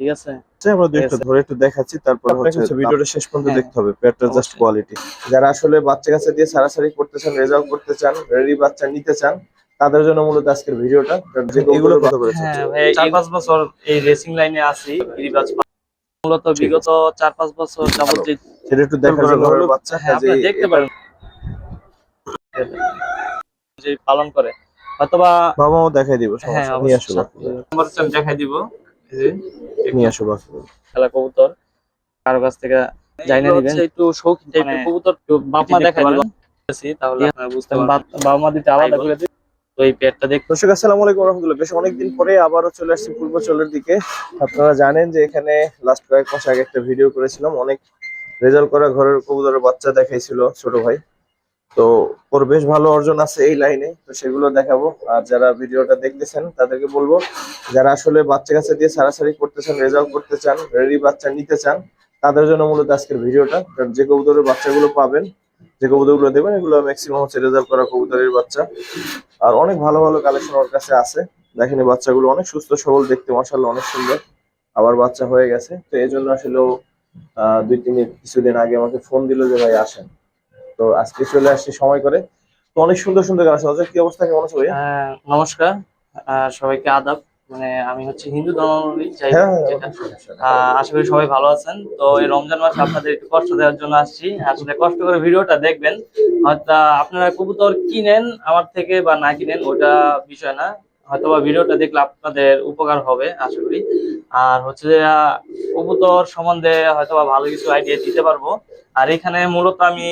ঠিক আছে। আমরা দুইটা ধরে একটু দেখাচ্ছি, তারপর হচ্ছে ভিডিওটা শেষ পর্যন্ত দেখতে হবে। পেয়ারটা জাস্ট কোয়ালিটি। যারা আসলে বাচ্চা কাছে দিয়ে সারাসারি করতে চান, রেজাল্ট করতে চান, রেডি বাচ্চা নিতে চান, তাদের জন্য মূলত আজকের ভিডিওটা। এগুলো কত করেছে? হ্যাঁ ভাই, 4-5 বছর এই রেসিং লাইনে আছি। গিরিবাজ মূলত বিগত 4-5 বছর যাবত যে সেটা একটু দেখার জন্য হলো বাচ্চা হ্যাঁ আপনারা দেখতে পারেন যে পালন করে, অথবা বাবাও দেখাই দিব। হ্যাঁ নিয়ে আসো নাম্বার আমি দেখাই দিব। এই যে নিয়ে আসো খেলা কবুতর কারো কাছ থেকে যাই না দিবেন, একটু শৌখিন টাইপের কবুতর, বাপ মা দেখাই দিবেন তাহলে আপনারা বুঝতে পারবেন। বাবা মা দিতে আলাদা করে দিই। তো এই পেয়ারটা দেখুন। দর্শক আসসালামু আলাইকুম রাহমাতুল্লাহ। বেশ অনেকদিন পরে আবারও চলে আসছি পূর্বাচলের দিকে। আপনারা জানেন যে এখানে লাস্ট কয়েক মাস আগে একটা ভিডিও করেছিলাম, অনেক রেজাল্ট করা ঘরের কবুতরের বাচ্চা দেখাইছিল ছোট ভাই। তো ওর বেশ ভালো অর্জন আছে এই লাইনে, তো সেগুলো দেখাবো। আর যারা ভিডিওটা দেখতেছেন তাদেরকে বলবো, যারা আসলে বাচ্চা কাছে দিয়ে সারাসারি করতে চান, রেজাল্ট করতে চান, রেডি বাচ্চা নিতে চান, তাদের জন্য মূলত আজকের ভিডিওটা। কারণ যে কবুতরের বাচ্চাগুলো পাবেন, যে কবুতরগুলো দেবেন, এগুলো ম্যাক্সিমাম হচ্ছে রেজাল্ট করা কবুতরের বাচ্চা। আর অনেক ভালো ভালো কালেকশন ওর কাছে আছে। দেখেন এই বাচ্চাগুলো অনেক সুস্থ সবল, দেখতে মাশাআল্লাহ অনেক সুন্দর। আবার বাচ্চা হয়ে গেছে, তো এই জন্য আসলে কিছুদিন আগে আমাকে ফোন দিল যে ভাই আসেন। তো আজকে চলে আসছি সময় করে। তো অনেক সুন্দর সুন্দর কালেকশন আছে। কি অবস্থা, কেমন আছো ভাইয়া? নমস্কার, সবাইকে আদাব। মানে আমি হচ্ছে হিন্দু ধর্মাবলম্বী, আশা করি সবাই ভালো আছেন। তো এই রমজান মাসে আপনাদের একটু কষ্ট দেওয়ার জন্য আসছি। আসলে কষ্ট করে ভিডিওটা দেখবেন। হয়তো আপনারা কবুতর কিনেন আমার থেকে বা না কিনেন ওটা বিষয় না, হয়তোবা ভিডিওটা দেখলে আপনাদের উপকার হবে আশা করি। আর হচ্ছে যে কবুতর সম্বন্ধে হয়তোবা ভালো কিছু আইডিয়া দিতে পারবো। আর এখানে মূলত আমি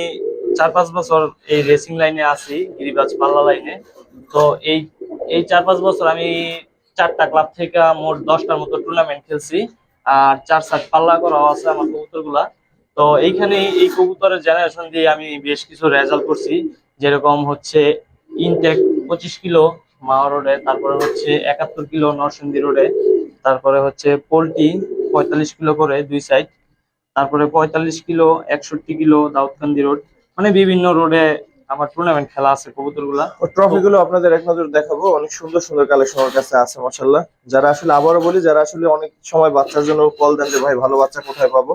4-5 বছর এই রেসিং লাইনে আছি, গিরিবাজ পাল্লা লাইনে। তো এই এই 4-5 বছর আমি 4টা ক্লাব থেকে মোট 10টার মতো টুর্নামেন্ট খেলছি। আর 4-7 পাল্লা করাও আছে আমার কবুতর গুলা। তো এইখানে এই কবুতরের জেনারেশন দিয়ে আমি বেশ কিছু রেজাল্ট করছি। যেরকম হচ্ছে ইনটেক 25 কিলো মাওয়া রোডে, তারপরে হচ্ছে 71 কিলো নরসিংদী রোডে, তারপরে হচ্ছে পোল্ট্রি 45 কিলো করে 2 সাইড, তারপরে 45 কিলো 61 কিলো দাউদকান্দি রোড, মানে বিভিন্ন রোডে আমার টুর্নামেন্ট খেলা আছে কবুতর গুলা। ও ট্রফি গুলো আপনাদের এক নজর দেখাবো। অনেক সুন্দর সুন্দর কালেকশন ওর কাছে আছে মাশাআল্লাহ। যারা আসলে আবারও বলি, যারা আসলে অনেক সময় বাচ্চার জন্য কল দেন যে ভাই ভালো বাচ্চা কোথায় পাবো,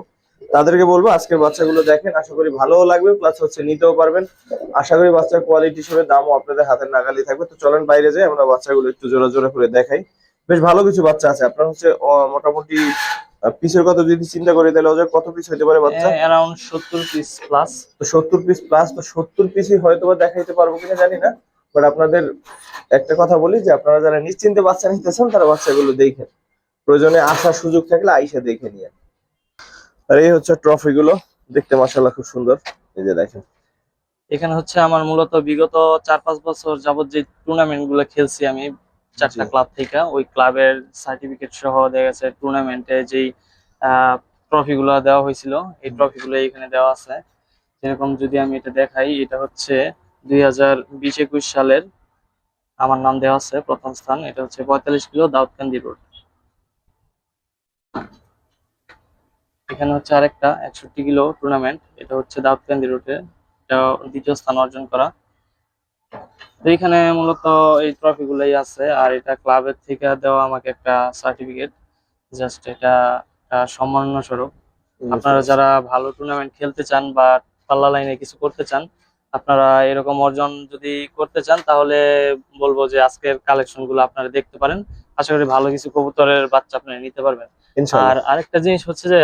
তাদেরকে বলবো আজকের বাচ্চাগুলো দেখেন। আশা করি ভালোও লাগবে, প্লাস হচ্ছে নিতেও পারবেন। আশা করি বাচ্চার কোয়ালিটি হিসেবে দামও আপনাদের হাতের নাগালি থাকবে। তো চলেন বাইরে যাই, আমরা বাচ্চাগুলো একটু জোড়া জোড়া করে দেখাই। বেশ ভালো কিছু বাচ্চা আছে আপনার হচ্ছে। মোটামুটি পিসের কথা যদি চিন্তা করি, তাহলে ওদের কত পিস হইতে পারে বাচ্চা? Around 70 piece plus. তো 70 পিস প্লাস, তো 70 পিসই হয়তো বা দেখাইতে পারবো কিনা জানি না। বাট আপনাদের একটা কথা বলি যে আপনারা যারা নিশ্চিন্তে বাচ্চা নিতেছেন, তারা বাচ্চাগুলো দেখেন, প্রয়োজনে আসার সুযোগ থাকলে আইসা দেখে নিয়ে। আর এই হচ্ছে ট্রফি গুলো, দেখতে মাশাআল্লাহ খুব সুন্দর। এই যে দেখেন, এখানে হচ্ছে আমার মূলত বিগত 4-5 বছর যাবত যে টুর্নামেন্ট গুলো খেলছি আমি 4টা ক্লাব থেকে, ওই ক্লাবের সার্টিফিকেট সহ দেখা গেছে টুর্নামেন্টে যেই ট্রফি গুলো দেওয়া হয়েছিল, এই ট্রফি গুলো এখানে দেওয়া আছে। যেরকম যদি আমি এটা দেখাই, এটা হচ্ছে 2020-21 সালের আমার নাম দেওয়া আছে প্রথম স্থান। এটা হচ্ছে 45 কিলো দাউদকান্দি রোড। এখানে হচ্ছে আরেকটা 61 কিলো টুর্নামেন্ট, এটা হচ্ছে দাউদকান্দি রোডে, এটা দ্বিতীয় স্থান অর্জন করা। তো এখানে মূলত এই ট্রফি গুলাই আছে। আর এটা ক্লাবের থেকে দেওয়া আমাকে একটা সার্টিফিকেট, জাস্ট এটা সম্মাননা স্বরূপ। আপনারা যারা ভালো টুর্নামেন্ট খেলতে চান বা পাল্লা লাইনে কিছু করতে চান, আপনারা এরকম অর্জন যদি করতে চান, তাহলে বলবো যে আজকের কালেকশন গুলো আপনারা দেখতে পারেন। আশা করি ভালো কিছু কবুতরের বাচ্চা আপনারা নিতে পারবেন। আর আরেকটা জিনিস হচ্ছে যে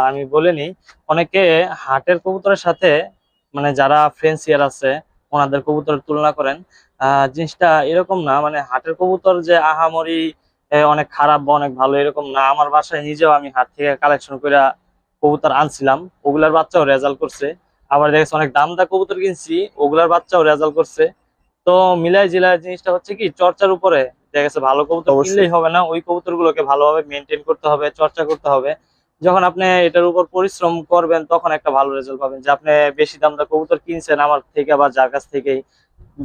আমি বলে নিই, অনেকে হাটের কবুতরের সাথে মানে যারা ফ্রেন্সিয়ার আছে ওনাদের কবুতরের তুলনা করেন। জিনিসটা এরকম না, মানে হাটের কবুতর যে আহামরি অনেক খারাপ বা অনেক ভালো এরকম না। আমার বাসায় নিজেও আমি হাট থেকে কালেকশন করে কবুতর আনছিলাম, ওগুলার বাচ্চাও রেজাল্ট করছে। আবার দেখেছি অনেক দাম দা কবুতর কিনছি, ওগুলার বাচ্চাও রেজাল্ট করছে। তো মিলাই জিলাই জিনিসটা হচ্ছে কি চর্চার উপরে। দেখা গেছে ভালো কবুতর কিনলেই হবে না, ওই কবুতর গুলোকে ভালোভাবে মেনটেন করতে হবে, চর্চা করতে হবে। যখন আপনি এটার উপর পরিশ্রম করবেন, তখন একটা ভালো রেজাল্ট পাবেন। যে আপনি বেশি দাম দা কবুতর কিনছেন আমার থেকে বা যার কাছ থেকেই,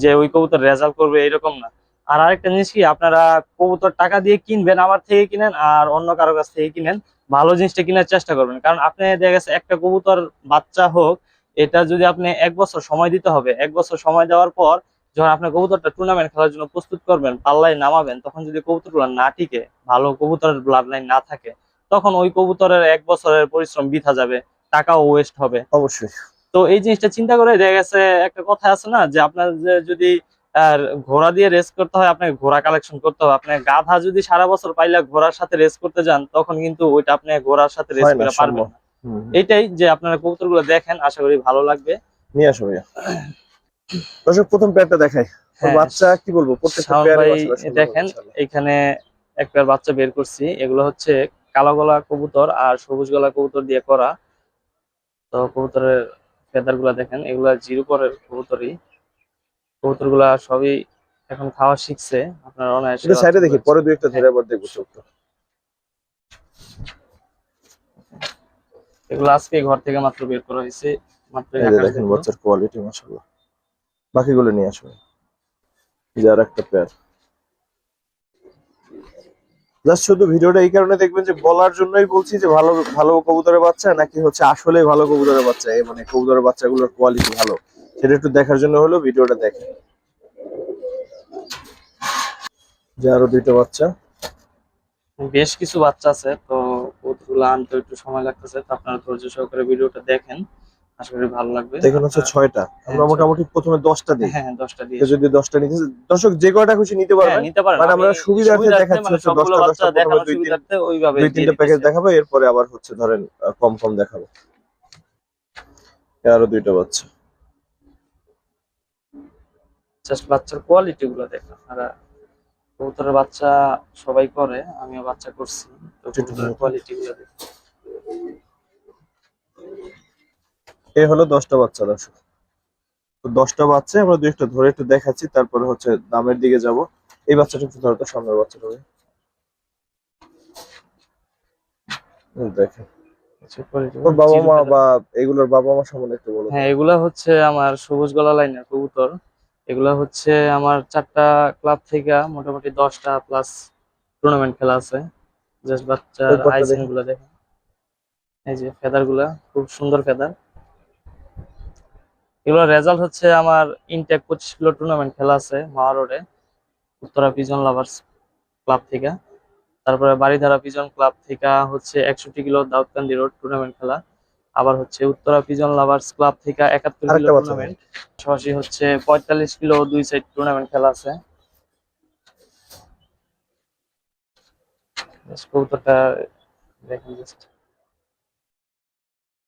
যে ওই কবুতর রেজাল্ট করবে এরকম না। আর আরেকটা জিনিস কি, আপনারা কবুতর টাকা দিয়ে কিনবেন, আমার থেকে কিনেন আর অন্য কারো কাছ থেকে কিনেন, ভালো জিনিসটা কেনার চেষ্টা করবেন। কারণ আপনি দেখা গেছে একটা কবুতর বাচ্চা হোক, এটা যদি আপনি 1 বছর সময় দিতে হবে, 1 বছর সময় দেওয়ার পর যখন আপনি কবুতরটা টুর্নামেন্ট খেলার জন্য প্রস্তুত করবেন, পাল্লায় নামাবেন, তখন যদি কবুতরগুলো না টিকে, ভালো কবুতরের ব্লাড লাইন না থাকে, তখন ওই কবুতরের 1 বছরের পরিশ্রম বৃথা যাবে, টাকাও ওয়েস্ট হবে। অবশ্যই। তো এই জিনিসটা চিন্তা করে দেখা গেছে, একটা কথা আছে না যে আপনার যে যদি ঘোড়া দিয়ে রেস করতে হয়, আপনাকে ঘোড়া কালেকশন করতে হবে। আপনি গাধা যদি সারা বছর পাইলা ঘোড়ার সাথে রেস করতে যান, তখন কিন্তু ওইটা আপনি ঘোড়ার সাথে রেস হয় না, করে পারবেন সম্ভব। না। এইটাই যে আপনারা কবুতরগুলো দেখেন, আশা করি ভালো লাগবে। নিয়ে আসো ভাইয়া। দর্শক প্রথম পেয়ারটা দেখাই। ওর হ্যাঁ, বাচ্চা কি বলবো, প্রত্যেকটা শাওন পেয়ারে ভাই মাশাআল্লাহ সুন্দর দেখেন, মাশাআল্লাহ। এখানে এক পেয়ার বাচ্চা বের করছি। এগুলো হচ্ছে কালো গলা কবুতর আর সবুজ গলা কবুতর দিয়ে করা। তো কবুতরের ফেদার গুলা দেখেন, এগুলা জিরো পরের কবুতরই। কবুতর গুলা সবই এখন খাওয়া শিখছে, আপনারা অনায়াসে একটু সাইডে বাচ্চাগুলো দেখি, পরে দুই একটা হ্যাঁ, ধরে আবার দেখবো চোখটা। এগুলো আজকে ঘর থেকে মাত্র বের করা হয়েছে, মাত্র এই যে আকাশ দেখেন দেখলো। বাচ্চার কোয়ালিটি মাশাআল্লাহ। বাকিগুলো নিয়ে আসো। এই যে আর একটা পেয়ার। জাস্ট শুধু ভিডিওটা এই কারণে দেখবেন যে বলার জন্যই বলছি যে ভালো ভালো কবুতরের বাচ্চা নাকি হচ্ছে আসলে ভালো কবুতরের বাচ্চা, এই মানে কবুতরের বাচ্চাগুলোর কোয়ালিটি ভালো, সেটা একটু দেখার জন্য হলো ভিডিওটা দেখেন। যে আরো দুইটা বাচ্চা। বেশ কিছু বাচ্চা আছে, তো কবুতরগুলো আনতে একটু সময় লাগতেছে, তো আপনারা ধৈর্য সহকারে ভিডিওটা দেখেন, আশা করি ভালো লাগবে। দেখেন হচ্ছে 6টা, আমরা হ্যাঁ, মোটামুটি প্রথমে 10টা দিই। হ্যাঁ 10টা দিয়ে কেউ যদি 10টা নিতে দর্শক যে কয়টা খুশি নিতে হ্যাঁ পারবেন, নিতে পারেন। বাট আমি আমরা সুবিধার্থে সুবিধার্থে দেখাচ্ছি মানে হচ্ছে সবগুলো 10টা বাচ্চা 10টা, প্রথমে দেখানোর দুই সুবিধার্থে ওইভাবে দুই দিয়ে তিনটা প্যাকেজ দিতেছি। দেখাবো, এরপরে আবার হচ্ছে ধরেন কম কম দেখাবো। আরো দুইটা বাচ্চা। জাস্ট বাচ্চার কোয়ালিটি গুলো দেখেন আপনারা। কবুতরের বাচ্চা সবাই করে, আমিও বাচ্চা করছি, তো একটু কবুতরের ধরো তো। কোয়ালিটি গুলো দেখেন। এই হলো 10টা বাচ্চা দর্শক। তো 10টা বাচ্চা আমরা দুই একটা ধরে একটু দেখাচ্ছি, তারপরে হচ্ছে দামের দিকে যাব। এই বাচ্চাটা একটু ধরো তো, সামনের বাচ্চাটা ভাই। দেখেন আচ্ছা, quality ওর গুলো বাবা জিরো মা ফেদার। বা এগুলোর বাবা মা সম্বন্ধে একটু বলো তো। হ্যাঁ, এগুলা হচ্ছে আমার সবুজ গলা লাইনের কবুতর। এগুলা হচ্ছে আমার 4টা ক্লাব থেকে মোটামুটি 10টা প্লাস টুর্নামেন্ট খেলা আছে। জাস্ট বাচ্চার ওই পরটা আইসেন দেখি। গুলা দেখেন, এই যে ফেদার গুলা খুব সুন্দর ফেদার। এগুলোর রেজাল্ট হচ্ছে আমার ইনটেক 25 কিলো টুর্নামেন্ট খেলা আছে মাওয়া রোডে, উত্তরা পিজন লাভার্স ক্লাব থেকে। তারপরে বাড়িধারা পিজন ক্লাব থেকে হচ্ছে 61 কিলো দাউদকান্দি রোড টুর্নামেন্ট খেলা। আবার হচ্ছে উত্তরা পিজন লাভার্স ক্লাব থেকে 71 কিলো আরেকটা বাচ্চা ভাই। টুর্নামেন্ট। পাশাপাশি হচ্ছে 45 কিলো দুই সাইড টুর্নামেন্ট খেলা আছে। Just কবুতরটা দেখেন, জাস্ট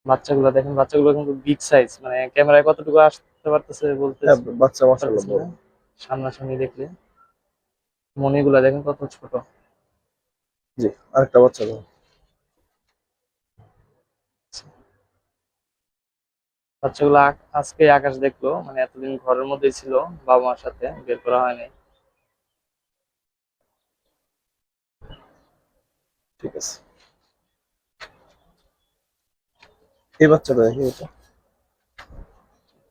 বাচ্চাগুলো দেখেন, বাচ্চাগুলো কিন্তু বিগ সাইজ, মানে ক্যামেরায় কতটুকু আসতে পারতেছে বলতে হ্যাঁ বাচ্চা মাশাআল্লাহ পারতেছি বড়। না, সামনাসামনি দেখলে মনিগুলা দেখেন কত ছোট। জি, আরেকটা বাচ্চা দাও। বাচ্চাগুলো আজকে আকাশ দেখলো, মানে এতদিন ঘরের মধ্যেই ছিল, বাবা মার সাথে বের করা হয়নি। ঠিক আছে। এই বাচ্চাটা দেখি, এটা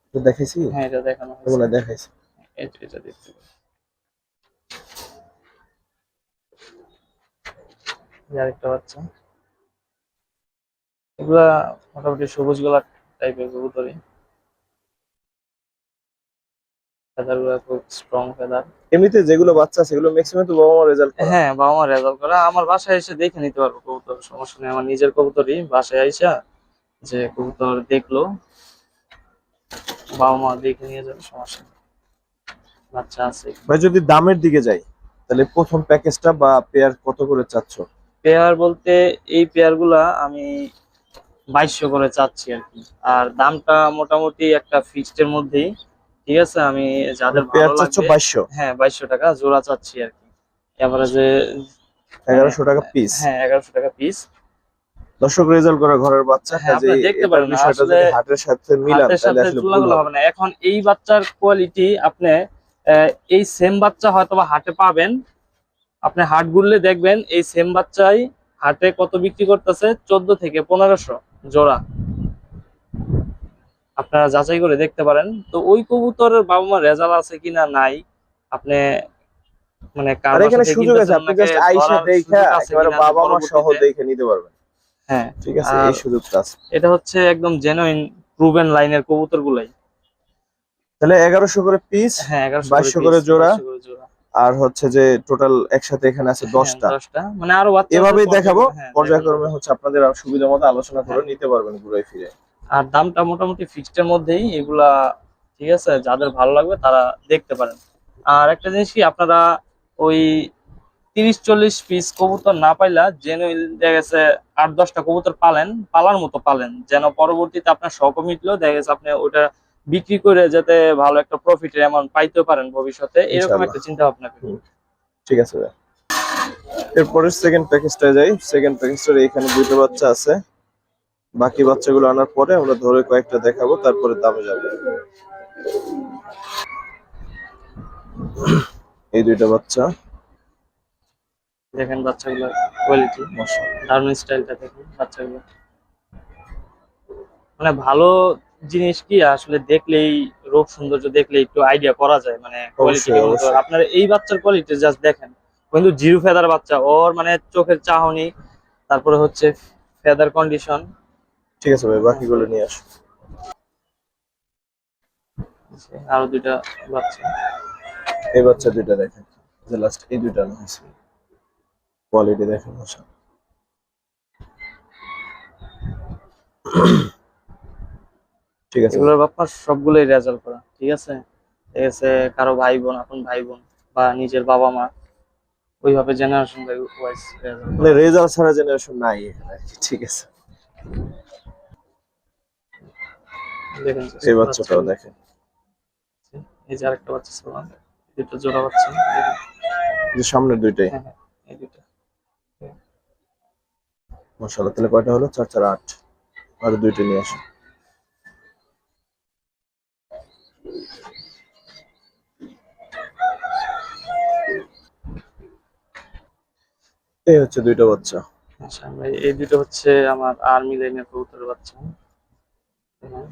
এটা দেখাইছি, হ্যাঁ, এটা দেখানো হয়েছে। ওগুলা দেখাইছি। এটা দেখতে পারেন। এই আরেকটা বাচ্চা। এগুলা মোটামুটি সবুজ গোলা টাইপের কবুতরই। ফেদার গুলা খুব স্ট্রং ফেদার। এমনিতে যেগুলো বাচ্চা আছে সেগুলো ম্যাক্সিমাম তো বাবা মা রেজাল্ট করা। হ্যাঁ, বাবা মা রেজাল্ট করা, আমার বাসায় এসে দেখে নিতে পারবো কবুতর, সমস্যা নেই। আমার নিজের কবুতরই, বাসায় আইসা যে কবুতর দেখলো, বাবা মা দেখে নিয়ে যাবে, সমস্যা নেই। বাচ্চা আছে। ভাই যদি দামের দিকে যাই, তাহলে প্রথম প্যাকেজটা বা পেয়ার কত করে চাচ্ছ? পেয়ার বলতে এই পেয়ার গুলা আমি 2200 করে চাচ্ছি আর কি। আর দামটা মোটামুটি একটা ফিক্সড এর মধ্যেই, ঠিক আছে। আমি যাদের পেয়ার ভালো চাচ্ছ লাগবে, 2200, হ্যাঁ 2200 টাকা জোড়া চাচ্ছি আর কি। এভারেজে মানে 1100 টাকা পিস। হ্যাঁ 1100 টাকা পিস। দর্শক রেজাল্ট করা ঘরের বাচ্চা, হ্যাঁ, কাজে আপনি দেখতে এটার পারেন, বিষয়টা আসলে যদি হাটের সাথে মিলান হাতের তাহলে সাথে আসলে তুলনা ভুল করলে হবে। হবে না। এখন এই বাচ্চার কোয়ালিটি আপনি এই সেম বাচ্চা হয়তোবা হাটে পাবেন, আপনি হাট ঘুরলে দেখবেন এই সেম বাচ্চাই হাটে কত বিক্রি করতেছে, 14 থেকে 1500 জোড়া। আপনারা যাচাই করে দেখতে পারেন। তো ওই কবুতরের বাবা মা রেজাল্ট আছে কিনা নাই, আপনি মানে কার আর বাসা এখানে থেকে সুযোগ আছে, কিনতেছেন আপনি ওনাকে জাস্ট আইসা ধরার দেখা সুযোগ আছে একেবারে কিনা যে বাবা মা সহ পরবর্তীতে। দেখে নিতে পারবেন। হ্যাঁ, ঠিক আছে, আর এই সুযোগটা আছে। এটা হচ্ছে একদম জেনুইন প্রুভেন লাইনের কবুতর গুলাই। তাহলে 1100 করে পিস, হ্যাঁ 1100 করে 2200 পিস, করে জোড়া। 2200 করে জোড়া। আর হচ্ছে যে টোটাল একসাথে এখানে আছে হ্যাঁ 10টা। 10টা, মানে আরো বাচ্চা আছে এভাবেই দেখাবো, হ্যাঁ পর্যায়ক্রমে হচ্ছে আপনাদের আর সুবিধা মতো আলোচনা করে হ্যাঁ। নিতে পারবেন ঘুরে ফিরে। আর দামটা মোটামুটি ফিক্সড এর মধ্যেই এগুলা, ঠিক আছে, যাদের ভালো লাগবে তারা দেখতে পারেন। আর একটা জিনিস কি, আপনারা ওই 30-40 পিস কবুতর না পাইলা জেনুইন দেখা গেছে 8-10টা কবুতর পালার মতো পালেন, যেন পরবর্তীতে আপনার শখ মিটলেও দেখা গেছে আপনি ওটা বিক্রি করে যাতে ভালো একটা প্রফিটের অ্যামাউন্ট পাইতে পারেন ভবিষ্যতে, এরকম ইনশাআল্লাহ। একটা চিন্তা ভাবনা করি। ঠিক আছে ভাই। এরপরে সেকেন্ড প্যাকেজটা যাই। সেকেন্ড প্যাকেজটার এখানে দুইটা বাচ্চা আছে। বাকি বাচ্চাগুলো আনার পরে আমরা ধরে কয়েকটা দেখাবো, তারপরে দামে যাবে। এই দুইটা বাচ্চা দেখেন বাচ্চাগুলোর কোয়ালিটি, মাশাআল্লাহ। দারুন স্টাইলটা দেখেন বাচ্চাগুলো, মানে ভালো জিনিস কি আসলে দেখলেই, রূপ সৌন্দর্য দেখলে একটু আইডিয়া করা যায় মানে কোয়ালিটি অবশ্যই কেমন। তো অবশ্যই। আপনার এই বাচ্চার কোয়ালিটি জাস্ট দেখেন, কিন্তু জিরো ফেদার বাচ্চা, ওর মানে চোখের চাহনি, তারপরে হচ্ছে ফেদার কন্ডিশন। ঠিক আছে ভাই, বাকিগুলো নিয়ে আসো। আরো দুইটা বাচ্চা, এই বাচ্চা দুইটা দেখেন, যে লাস্ট এই দুইটা আনা হয়েছে। কোয়ালিটি দেখেন মাশাআল্লাহ। ঠিক আছে ভাই। এগুলোর বাপ্পা সবগুলোই রেজাল্ট করা, ঠিক আছে। ঠিক আছে, কারো ভাই বোন, আপন ভাই বোন বা নিজের বাবা মা, ওইভাবে জেনারেশন ওয়াইজ রেজাল্ট মানে করা। রেজাল্ট ছাড়া জেনারেশন নাই এখানে আর কি। ঠিক আছে। দেখেন এই বাচ্চাটাও বাচ্চাগুলো, দেখেন, এই যে আরেকটা বাচ্চা ছিল, দুটো জোড়া বাচ্চা দেখেন। যে সামনের দুইটাই। হ্যাঁ হ্যাঁ, এই দুটো। মাশাআল্লাহ, তাহলে কয়টা হলো? 4 4 8। আর দুইটা নিয়ে আসো। এই হচ্ছে দুইটা বাচ্চা। আচ্ছা ভাই, এই দুটো হচ্ছে আমার আর্মি লাইনের কবুতরের বাচ্চা। হ্যাঁ,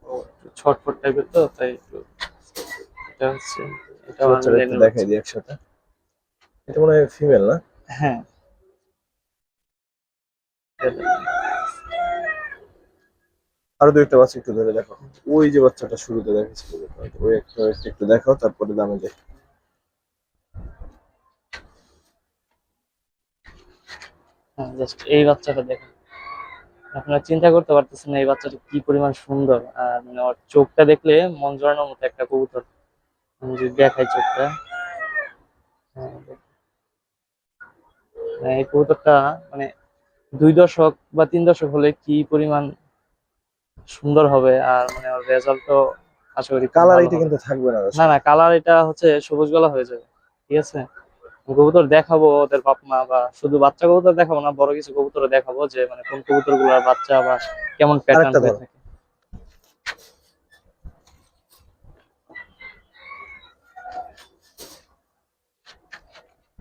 ও একটু ছটফট টাইপের, তো তাই একটু, এটা হচ্ছে, এটা আর্মি বাচ্চাটা একটু লাইনের দেখাই বাচ্চা। দিই একসাথে। এটা মনে হয় ফিমেল না? হ্যাঁ, আরো দুইটা বাচ্চা একটু ধরে দেখো। ওই যে বাচ্চাটা শুরুতে দেখেছিল, ওই একটা একটু দেখাও, তারপরে দামে যাই। হ্যাঁ, জাস্ট এই বাচ্চাটা দেখেন, আপনারা চিন্তা করতে পারতেছেন না এই বাচ্চাটা কি পরিমাণ সুন্দর। আর মানে ওর চোখটা দেখলে মন জড়ানোর মতো একটা কবুতর। আমি যদি দেখাই চোখটা, হ্যাঁ, হ্যাঁ, এই কবুতরটা মানে 2 দশক বা 3 দশক হলে কি পরিমাণ সুন্দর হবে, আর মানে ওর রেজাল্ট তো আশা করি খুব কালার ভালো এটা হবে। কিন্তু থাকবে না না দর্শক। না, কালার এটা হচ্ছে সবুজ গলা হয়ে যাবে, ঠিক আছে। কবুতর দেখাবো ওদের বাপ মা, বা শুধু বাচ্চা কবুতর দেখাবো না, বড় কিছু কবুতর দেখাবো যে মানে কোন কবুতর গুলার বাচ্চা বা কেমন প্যাটার্ন আরেকটা হয়ে ধরো। থাকে।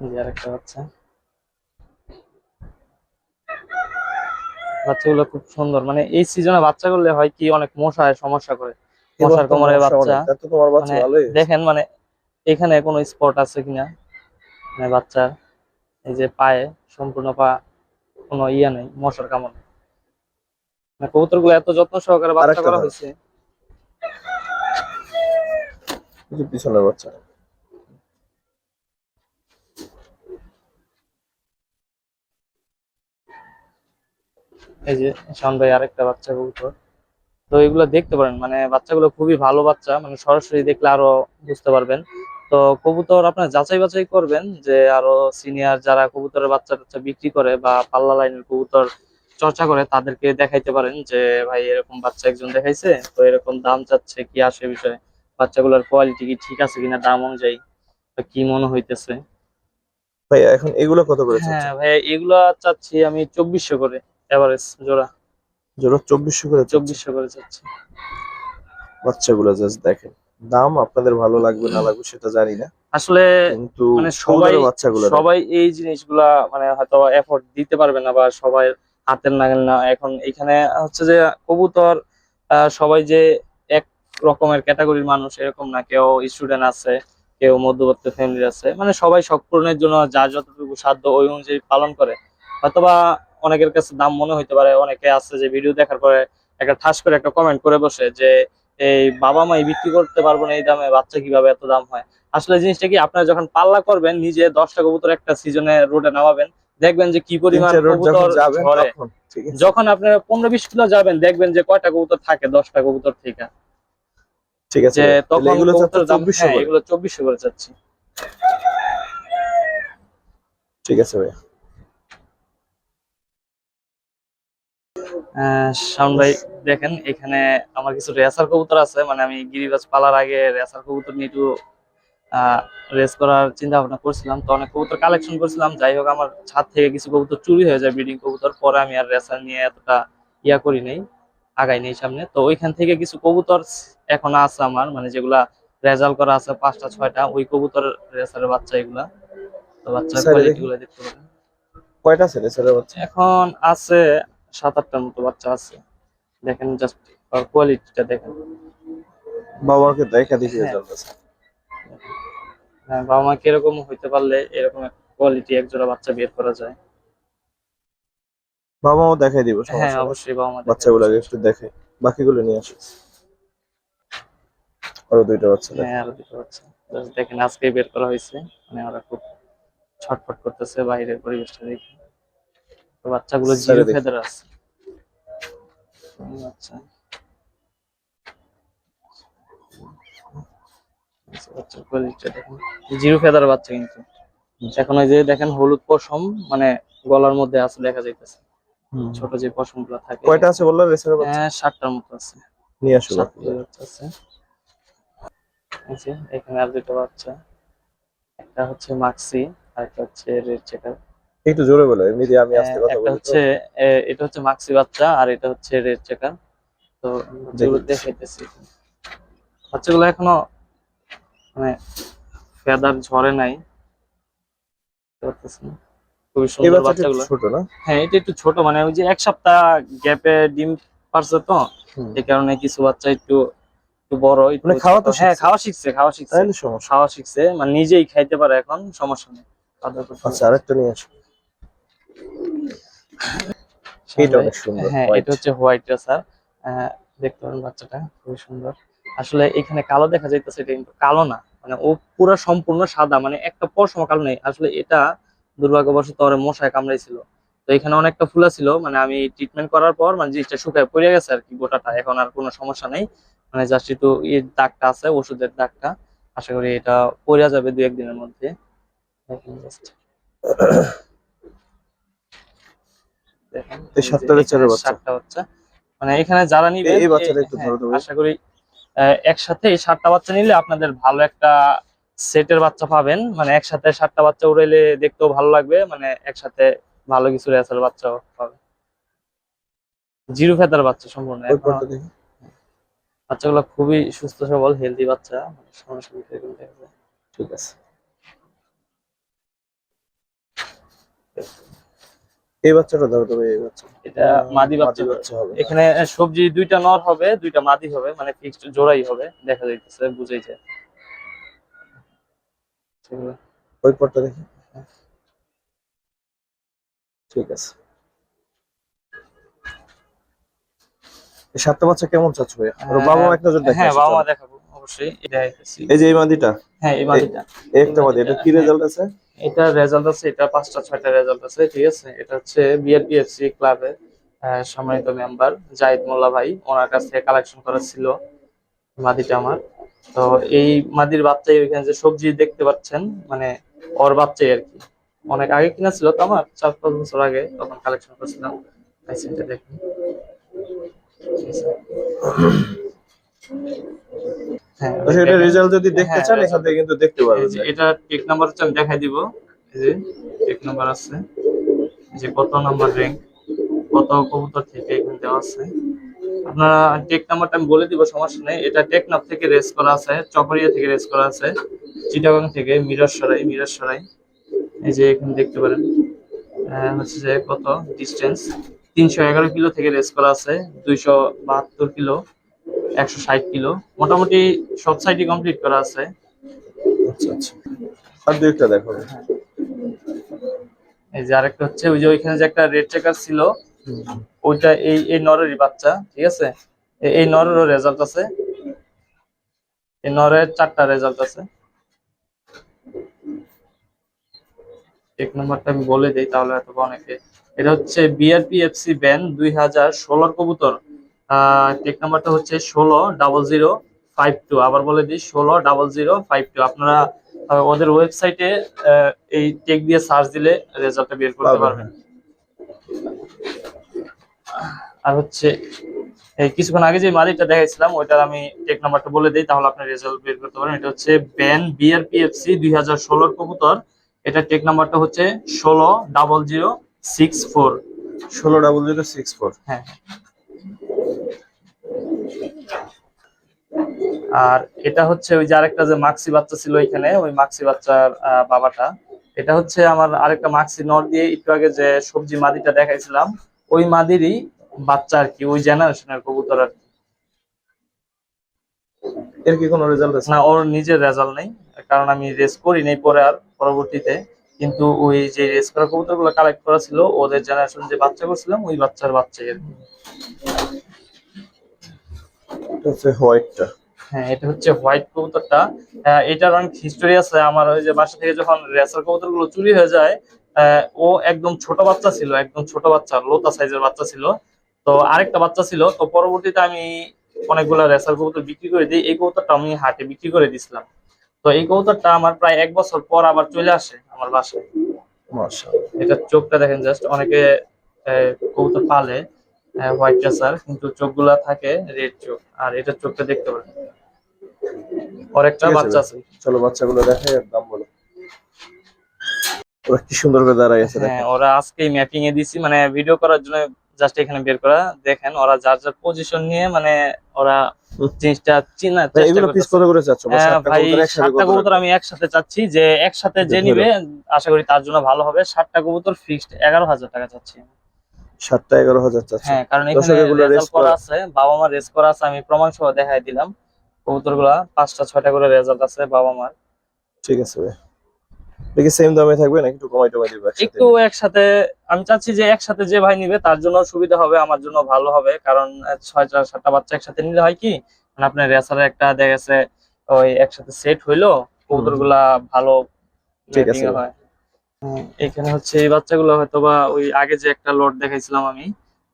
এই যে আরেকটা বাচ্চা, বাচ্চাগুলো খুব সুন্দর। মানে এই সিজনে বাচ্চা করলে হয় কি, অনেক মশায় সমস্যা করে, এবার মশার তো কামড়ে মশা বাচ্চা। অনেক, তা তো তোমার বাচ্চা মানে ভালোই হয়েছে। দেখেন, মানে এখানে কোনো স্পট আছে কিনা, মানে বাচ্চার এই যে পায়ে, সম্পূর্ণ পা কোনো ইয়া নেই, মশার কামড় নেই। মানে কবুতর গুলো এত যত্ন সহকারে বাচ্চা আরেকটা করা ধরো, হয়েছে। এই যে পিছনের বাচ্চা। এই যে শাওন ভাই আরেকটা বাচ্চা কবুতর, তো এগুলো দেখতে পারেন, মানে বাচ্চাগুলো খুবই ভালো বাচ্চা, মানে সরাসরি দেখলে আরো বুঝতে পারবেন। তো কবুতর আপনার যাচাই বাছাই করবেন, যে আরো সিনিয়র যারা কবুতরের বাচ্চা টাচ্চা বিক্রি করে বা পাল্লা লাইনের কবুতর চর্চা করে, তাদেরকে দেখাইতে পারেন যে ভাই এরকম বাচ্চা একজন দেখাইছে, তো এরকম দাম চাচ্ছে, কি আসে বিষয়ে, বাচ্চাগুলোর কোয়ালিটি কি ঠিক আছে কিনা দাম অনুযায়ী, বা কি মনে হইতেছে। ভাই এখন এগুলো কত করে হ্যাঁ চাচ্ছেন? ভাই, এগুলা চাচ্ছি আমি 2400 করে এভারেজ জোড়া, জোড়া 2400 করে চাচ্ছেন? 2400 করে চাচ্ছি। বাচ্চাগুলো জাস্ট দেখেন। দাম আপনাদের ভালো লাগবে না লাগবে সেটা জানি না, আসলে কিন্তু মানে সবাই কবুতরের বাচ্চাগুলো দেখেন। সবাই এই জিনিসগুলা মানে হয়তো এফোর্ট দিতে পারবে না, বা সবাই হাতের নাগাল না। এখন এখানে হচ্ছে যে কবুতর, সবাই যে এক রকমের ক্যাটাগরির মানুষ এরকম না, কেউ স্টুডেন্ট আছে, কেউ মধ্যবিত্ত ফ্যামিলির আছে, মানে সবাই শখ পূরণের জন্য যার যতটুকু সাধ্য ওই অনুযায়ী পালন করে। হয়তোবা অনেকের কাছে দাম মনে হইতে পারে, অনেকে আছে যে ভিডিও দেখার পরে একটা ঠাস করে একটা কমেন্ট করে বসে যে এই বাবা মাই বিক্রি করতে পারবো না এই দামে, বাচ্চা কিভাবে এত দাম হয়। আসলে জিনিসটা কি, আপনারা যখন পাল্লা করবেন নিজে 10টা কবুতর একটা সিজনে রোডে নামাবেন, দেখবেন যে কি পরিমাণ 3 রোড যখন কবুতর যাবেন ঝরে। তখন ঠিক আছে। যখন আপনারা 15-20 কিলো যাবেন, দেখবেন যে কয়টা কবুতর থাকে 10টা কবুতর থেকে। ঠিক আছে যে ভাইয়া, তাহলে তখন এগুলো চাচ্ছে কবুতরের দাম, 2400 হ্যাঁ করে। এগুলো 2400 করে চাচ্ছি। ঠিক আছে ভাইয়া। শাওন ভাই দেখেন, এখানে আমার কিছু রেসার কবুতর আছে, মানে আমি গিরিবাজ পালার আগে রেসার কবুতর নিয়ে একটু রেস করার চিন্তা ভাবনা করছিলাম, তো অনেক কবুতর কালেকশন করছিলাম। যাই হোক, আমার ছাদ থেকে কিছু কবুতর চুরি হয়ে যায়, ব্রিডিং কবুতর, পরে আমি আর রেসার নিয়ে এতটা ইয়া করি নাই, আগাই নেই সামনে। তো ওইখান থেকে কিছু কবুতর এখন আছে আমার, মানে যেগুলা রেজাল্ট করা আছে 5টা 6টা, ওই কবুতর রেসারের বাচ্চা এগুলা। তো বাচ্চার স্যার কোয়ালিটি দেখি গুলো দেখতে পারেন। কয়টা ছেলে ছেলে বাচ্চা? এখন আছে 7-8টার মতো বাচ্চা আছে, দেখেন জাস্ট কোয়ালিটিটা দেখেন। বাবাকে দেখা দেখিয়ে হ্যাঁ, চলতেছে। হ্যাঁ, বাবা মা কিরকম হইতে পারলে এরকম কোয়ালিটি এক জোড়া বাচ্চা বের করা যায়। বাবা মাও দেখাই দিব, হ্যাঁ সমস্যা নেই। অবশ্যই বাবা মা দেখে বাচ্চাগুলোকে অবশ্যই। একটু দেখাই, বাকিগুলো নিয়ে আসি। আরো 2টা বাচ্চা হ্যাঁ দেখেন। আরো দুটো বাচ্চা Just দেখেন, আজকে বের করা হয়েছে, মানে ওরা খুব ছটফট করতেছে বাইরের পরিবেশটা দেখে। তো বাচ্চাগুলো স্যারে জিরো দেখি। ফেদার আছে। আচ্ছা, বাচ্চার কোয়ালিটিটা দেখেন, জিরো ফেদার বাচ্চা কিন্তু। এখন ওই যে দেখেন হলুদ পশম, মানে গলার মধ্যে আছে দেখা যাইতেছে, ছোট যে পশম গুলো থাকে। কয়টা আছে বললো রেসারের বাচ্চা? 7টার মতো আছে, নিয়ে আসো 7টা বাকিগুলো। বাচ্চা আছে। এই যে এখানে আর দুটো বাচ্চা, একটা হচ্ছে মাক্সি আর একটা হচ্ছে রেড চেকার। একটু জোরে বলো, এমনিতে আমি আস্তে কথা একটা বলি তো। হচ্ছে এটা হচ্ছে মাক্সি বাচ্চা, আর এটা হচ্ছে রেড চেকার। তো বাচ্চাগুলো দেখি। দেখাইতেছি। বাচ্চাগুলো এখনো মানে ফেদার ঝরে নাই, দেখতে পাচ্ছেন? খুবই এই সুন্দর বাচ্চাটা একটু বাচ্চাগুলো। ছোট না? হ্যাঁ এটা একটু ছোট, মানে ওই যে 1 সপ্তাহ গ্যাপে ডিম পারছে তো, হুম। এই কারণে কিছু বাচ্চা একটু একটু বড়, একটু মানে খাওয়া ছোট। তো হ্যাঁ শিখছে? খাওয়া শিখছে তাইলে সমস্যা। খাওয়া শিখছে, মানে নিজেই খাইতে পারে এখন, সমস্যা নেই, খাওয়া দাওয়া করতে আচ্ছা, পারে। আরেকটা নিয়ে আসো। এটা ভাই, অনেক সুন্দর, হ্যাঁ হোয়াইট। এটা হচ্ছে হোয়াইট রেসার। দেখতে পারেন বাচ্চাটা খুবই সুন্দর। আসলে এখানে কালো দেখা যাইতেছে, এটা কিন্তু কালো না, মানে ও পুরো সম্পূর্ণ সাদা, মানে একটা পশম কালো নেই। আসলে এটা দুর্ভাগ্যবশত ওরে মশায় কামড়াইছিল, তো এখানে অনেকটা ফুলা ছিল, মানে আমি ট্রিটমেন্ট করার পর মানে জিনিসটা শুকায় পড়ে গেছে আর কি গোটাটা, এখন আর কোনো সমস্যা নেই। মানে জাস্ট একটু এই দাগটা আছে, ওষুধের দাগটা, আশা করি এটা পড়ে যাবে 2-1 দিনের মধ্যে। দেখেন just, দেখেন এই এই যে 7টা এখানে রেসারের বাচ্চা। 7টা বাচ্চা, মানে এখানে যারা নিবেন এই বাচ্চাটা একটু হ্যাঁ ধরো তো ভাই। আশা করি একসাথে এই 7টা বাচ্চা নিলে আপনাদের ভালো একটা সেটের বাচ্চা পাবেন, মানে একসাথে 7টা বাচ্চা উড়াইলে দেখতেও ভালো লাগবে, মানে একসাথে ভালো কিছু রেসার বাচ্চাও পাবে। জিরো ফেদার বাচ্চা সম্পূর্ণ ওই এখনো। পাটটা দেখি। বাচ্চাগুলো খুবই সুস্থ সবল হেলদি বাচ্চা, মানে সমস্যা নেই এরকম দেখা যায়। ঠিক আছে। এই বাচ্চাটা ধরো তো ভাই, এই বাচ্চা। এটা মাদি বাচ্চা মাদি হবে। বাচ্চা হবে। এখানে সবজি 2টা নর হবে, 2টা মাদি হবে, মানে ফিক্সড জোড়াই হবে, দেখা যাইতেছে বুঝেই যায়। সেগুলো ওই পাটটা দেখি। ঠিক আছে। এই 7টা বাচ্চা কেমন চাচ্ছ ভাই? আর বাবা মা এক নজর দেখে হ্যাঁ আসি বাবা মা চলো। দেখাবো অবশ্যই, এটা দেখতেছি। এই যে এই মাদিটা, হ্যাঁ এই মাদিটা, এই এই একটা মাদি, মাদিটা এটা কি হ্যাঁ, রেজাল্ট আছে? এটা রেজাল্ট আছে, এটা 5টা 6টা রেজাল্ট আছে, ঠিক আছে। এটা হচ্ছে বিআরপিএফসি ক্লাবের সম্মানিত মেম্বার জাহিদ মোল্লা ভাই, ওনার কাছ থেকে কালেকশন করা ছিল মাদিটা আমার। তো এই মাদির বাচ্চাই ওইখানে যে সবজি দেখতে পাচ্ছেন, মানে ওর বাচ্চাই আর কি। অনেক আগে কিনা ছিল তো, আমার 4-5 বছর আগে, তখন কালেকশন করছিলাম। আইসিটা দেখুন, ঠিক আছে? হ্যাঁ তো ওই সেটা দেখেন। রেজাল্ট যদি দেখতে হ্যাঁ চান এখান result, থেকে কিন্তু দেখতে এই পারবেন। যে এটা টেক নাম্বার হচ্ছে, আমি দেখাই দিব। এই যে টেক নাম্বার আছে, যে কত নাম্বার র্যাঙ্ক, কত কবুতর থেকে এখানে দেওয়া আছে। আপনারা টেক নাম্বারটা আমি বলে দিব, সমস্যা নেই। এটা টেকনাফ থেকে রেস করা আছে, চকরিয়া থেকে রেস করা আছে, চিটাগাং থেকে মিরসরাই। এই যে এখানে দেখতে পারেন হচ্ছে যে কত ডিস্টেন্স, 311 কিলো থেকে রেস করা আছে, 272 কিলো, 160 কিলো, মোটামুটি সব সাইডই কমপ্লিট করা আছে। আচ্ছা আচ্ছা, আর 2টা দেখো। এই যে আরেকটা হচ্ছে ওই যে ওইখানে যে একটা রেড চেকার ছিল, ওইটা এই এই নরেরই বাচ্চা, ঠিক আছে। এই নরেরও রেজাল্ট আছে, এই নরের 4টা রেজাল্ট আছে। এক নম্বরটা আমি বলে দিই তাহলে হয়তো অনেকে, এটা হচ্ছে বিআরপিএফসি ব্যান 2016 কবুতর। টেক নাম্বারটা হচ্ছে 160052। আবার বলে দিই 160052। আপনারা ওদের ওয়েবসাইটে এই টেক দিয়ে সার্চ দিলে রেজাল্টটা বের করতে পাবেন, পারবেন। হ্যাঁ। আর হচ্ছে এই কিছুক্ষণ আগে যে মালিকটা দেখাইছিলাম ওইটার আমি টেক নাম্বারটা বলে দিই তাহলে আপনি রেজাল্ট বের করতে পারেন। এটা হচ্ছে ব্যান বিআরপিএফসি 2016 কবুতর। এটা টেক নাম্বারটা হচ্ছে 160064। 160064। হ্যাঁ। আর এটা হচ্ছে ওই যে আরেকটা যে মাক্সি বাচ্চা ছিল এখানে, ওই মাক্সি বাচ্চার বাবাটা। এটা হচ্ছে আমার আরেকটা মাক্সি নর দিয়ে একটু আগে যে সবজি মাদিটা দেখাইছিলাম, ওই মাদিরই বাচ্চা আর কি, ওই জেনারেশনের কবুতর আর কি। এর কি কোনো রেজাল্ট আছে? না, ওর নিজের রেজাল্ট নেই, কারণ আমি রেস করি নাই পরে আর পরবর্তীতে। কিন্তু ওই যে রেস করা কবুতর গুলো কালেক্ট করা ছিল, ওদের জেনারেশন যে বাচ্চা করছিলাম ওই বাচ্চার বাচ্চাই আর কি। এটা হচ্ছে হোয়াইটটা। হ্যাঁ, এটা হচ্ছে হোয়াইট কবুতরটা। এটার অনেক হিস্টোরি আছে। আমার ওই যে বাসা থেকে যখন রেসার কবুতর গুলো চুরি হয়ে যায়, ও একদম ছোট বাচ্চা ছিল, একদম ছোট বাচ্চা, লোতা সাইজের বাচ্চা ছিল। তো আরেকটা বাচ্চা ছিল, তো পরবর্তীতে আমি অনেকগুলা রেসার কবুতর বিক্রি করে দিই, এই কবুতরটা আমি হাটে বিক্রি করে দিছিলাম। তো এই কবুতরটা আমার প্রায় 1 বছর পর আবার চলে আসে আমার বাসায়। মাশাআল্লাহ। এটার চোখটা দেখেন জাস্ট, অনেকে কবুতর পালে হোয়াইট রেসার, কিন্তু চোখগুলা থাকে রেড চোখ, আর এটার চোখটা দেখতে পারেন। ওর একটা ঠিক আছে বাচ্চা ভাই, আছে। চলো বাচ্চাগুলো দেখাই আর দাম বলো। ওরা কি সুন্দর করে দাঁড়াই আছে হ্যাঁ, দেখেন। ওরা আজকেই ম্যাপিং এ দিছি, মানে ভিডিও করার জন্য জাস্ট এখানে বের করা। দেখেন ওরা যার যার পজিশন নিয়ে, মানে ওরা জিনিসটা চিনার ভাই চেষ্টা এগুলো পিস করতেছে। কত করে চাচ্ছ? বা 7টা ভাই কবুতর একসাথে 7টা কত কবুতর রাখবেন? আমি একসাথে চাচ্ছি, যে একসাথে যে এটা ধরো নিবে আশা করি তার জন্য ভালো হবে। 7টা কবুতর ফিক্সড 11,000 টাকা চাচ্ছি। 7টা 11,000 চাচ্ছ। হ্যাঁ, কারণ এখানে দর্শক এগুলো রেস রেজাল্ট করা করা। আছে, বাবা মার রেস করা আছে, আমি প্রমাণ সহ দেখাই দিলাম। কবুতর গুলা 5টা 6টা করে রেজাল্ট আছে বাবা মার। ঠিক আছে ভাই, দেখি সেম দামে থাকবে নাকি একটু কমাই টমাই দিবে একসাথে একটু নিলে? একসাথে আমি চাচ্ছি যে একসাথে যে ভাই নিবে তার জন্য সুবিধা হবে, আমার জন্য ভালো হবে। কারণ 6টা 7টা বাচ্চা একসাথে নিলে হয় কি, মানে আপনার রেসারে একটা দেখা গেছে ওই একসাথে সেট হইলো, হুম কবুতর হুম, গুলা ভালো ঠিক ম্যাপিং আছে এ ভাই। হয়। এখানে হচ্ছে এই বাচ্চাগুলো হয়তো বা ওই আগে যে একটা লট দেখাইছিলাম আমি,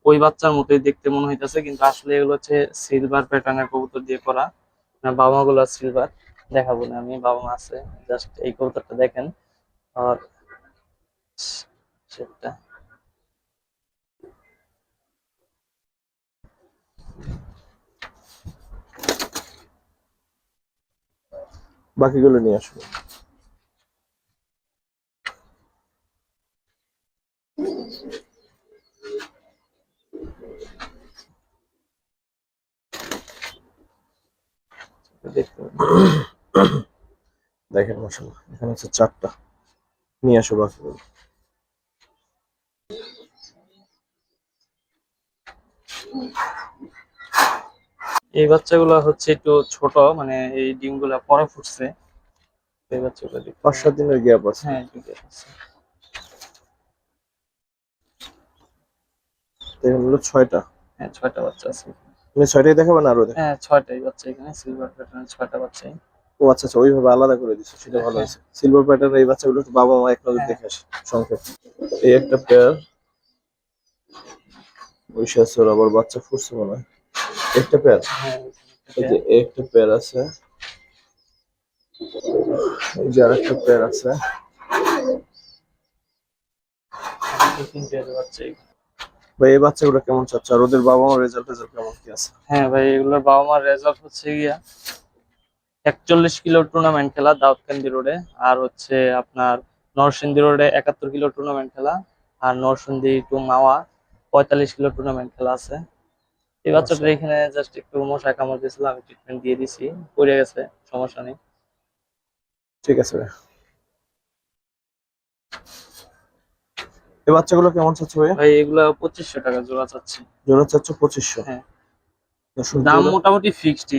ওই বাচ্চার মতোই দেখতে মনে হইতেছে, কিন্তু আসলে এগুলো হচ্ছে সিলভার প্যাটার্নের কবুতর দিয়ে করা। বাবা মা গুলো সিলভার, দেখাবো না আমি, বাবা মা আছে। জাস্ট এই কবুতরটা দেখেন। আর সেটা বাকিগুলো নিয়ে আসবো। দেখতে পারেন। দেখেন মাশাআল্লাহ, এখানে হচ্ছে 4টা, নিয়ে আসো বাকিগুলো। এই বাচ্চাগুলো হচ্ছে একটু ছোট, মানে এই ডিম গুলা পরে ফুটছে। এই বাচ্চাগুলো দেখতে 5-7 দিনের গ্যাপ আছে। হ্যাঁ একটু gap আছে। দেখেন হলো 6টা। হ্যাঁ 6টা বাচ্চা আছে। তুমি 6টাই দেখাবেন আরো দেখো? হ্যাঁ 6টাই বাচ্চা এখানে, সিলভার প্যাটার্নের 6টা বাচ্চাই। ও আচ্ছা আচ্ছা, ওইভাবে আলাদা করে দিছো, সেটা ভালো হ্যাঁ হয়েছে। সিলভার প্যাটার্নের এই বাচ্চাগুলো একটু বাবা মা এক নজর হ্যাঁ দেখে আসে সংক্ষেপ। এই একটা পেয়ার, ওই শেষের আবার বাচ্চা ফুটছে মনে হয়। একটা পেয়ার, হ্যাঁ এই যে এই একটা পেয়ার আছে, এই যে আরেকটা পেয়ার আছে। এই 3 পেয়ারের বাচ্চা এখানে। ভাই এই বাচ্চাগুলো কেমন চাচ্ছে, আর ওদের বাবা মার রেজাল্ট কেমন কি আছে? হ্যাঁ ভাই, এগুলোর বাবা মার রেজাল্ট হচ্ছে গিয়া 41 কিলো টুর্নামেন্ট খেলা দাউদকান্দি রোডে, আর হচ্ছে আপনার নরসিংদী রোডে 71 কিলো টুর্নামেন্ট খেলা, আর নরসিংদী টু মাওয়া 45 কিলো টুর্নামেন্ট খেলা আছে। এই বাচ্চাটার মাশাআল্লাহ, এখানে জাস্ট একটু মশা কামড় দিয়েছিল, আমি ট্রিটমেন্ট দিয়ে দিছি, পড়ে গেছে, সমস্যা নেই। ঠিক আছে ভাই। এই বাচ্চাগুলো কেমন চাচ্ছে ভাইয়া? ভাই এগুলা 2500 টাকা জোড়া চাচ্ছি। জোড়া চাচ্ছ 2500? হ্যাঁ, দর্শক দাম জোড়া। মোটামুটি ফিক্সড,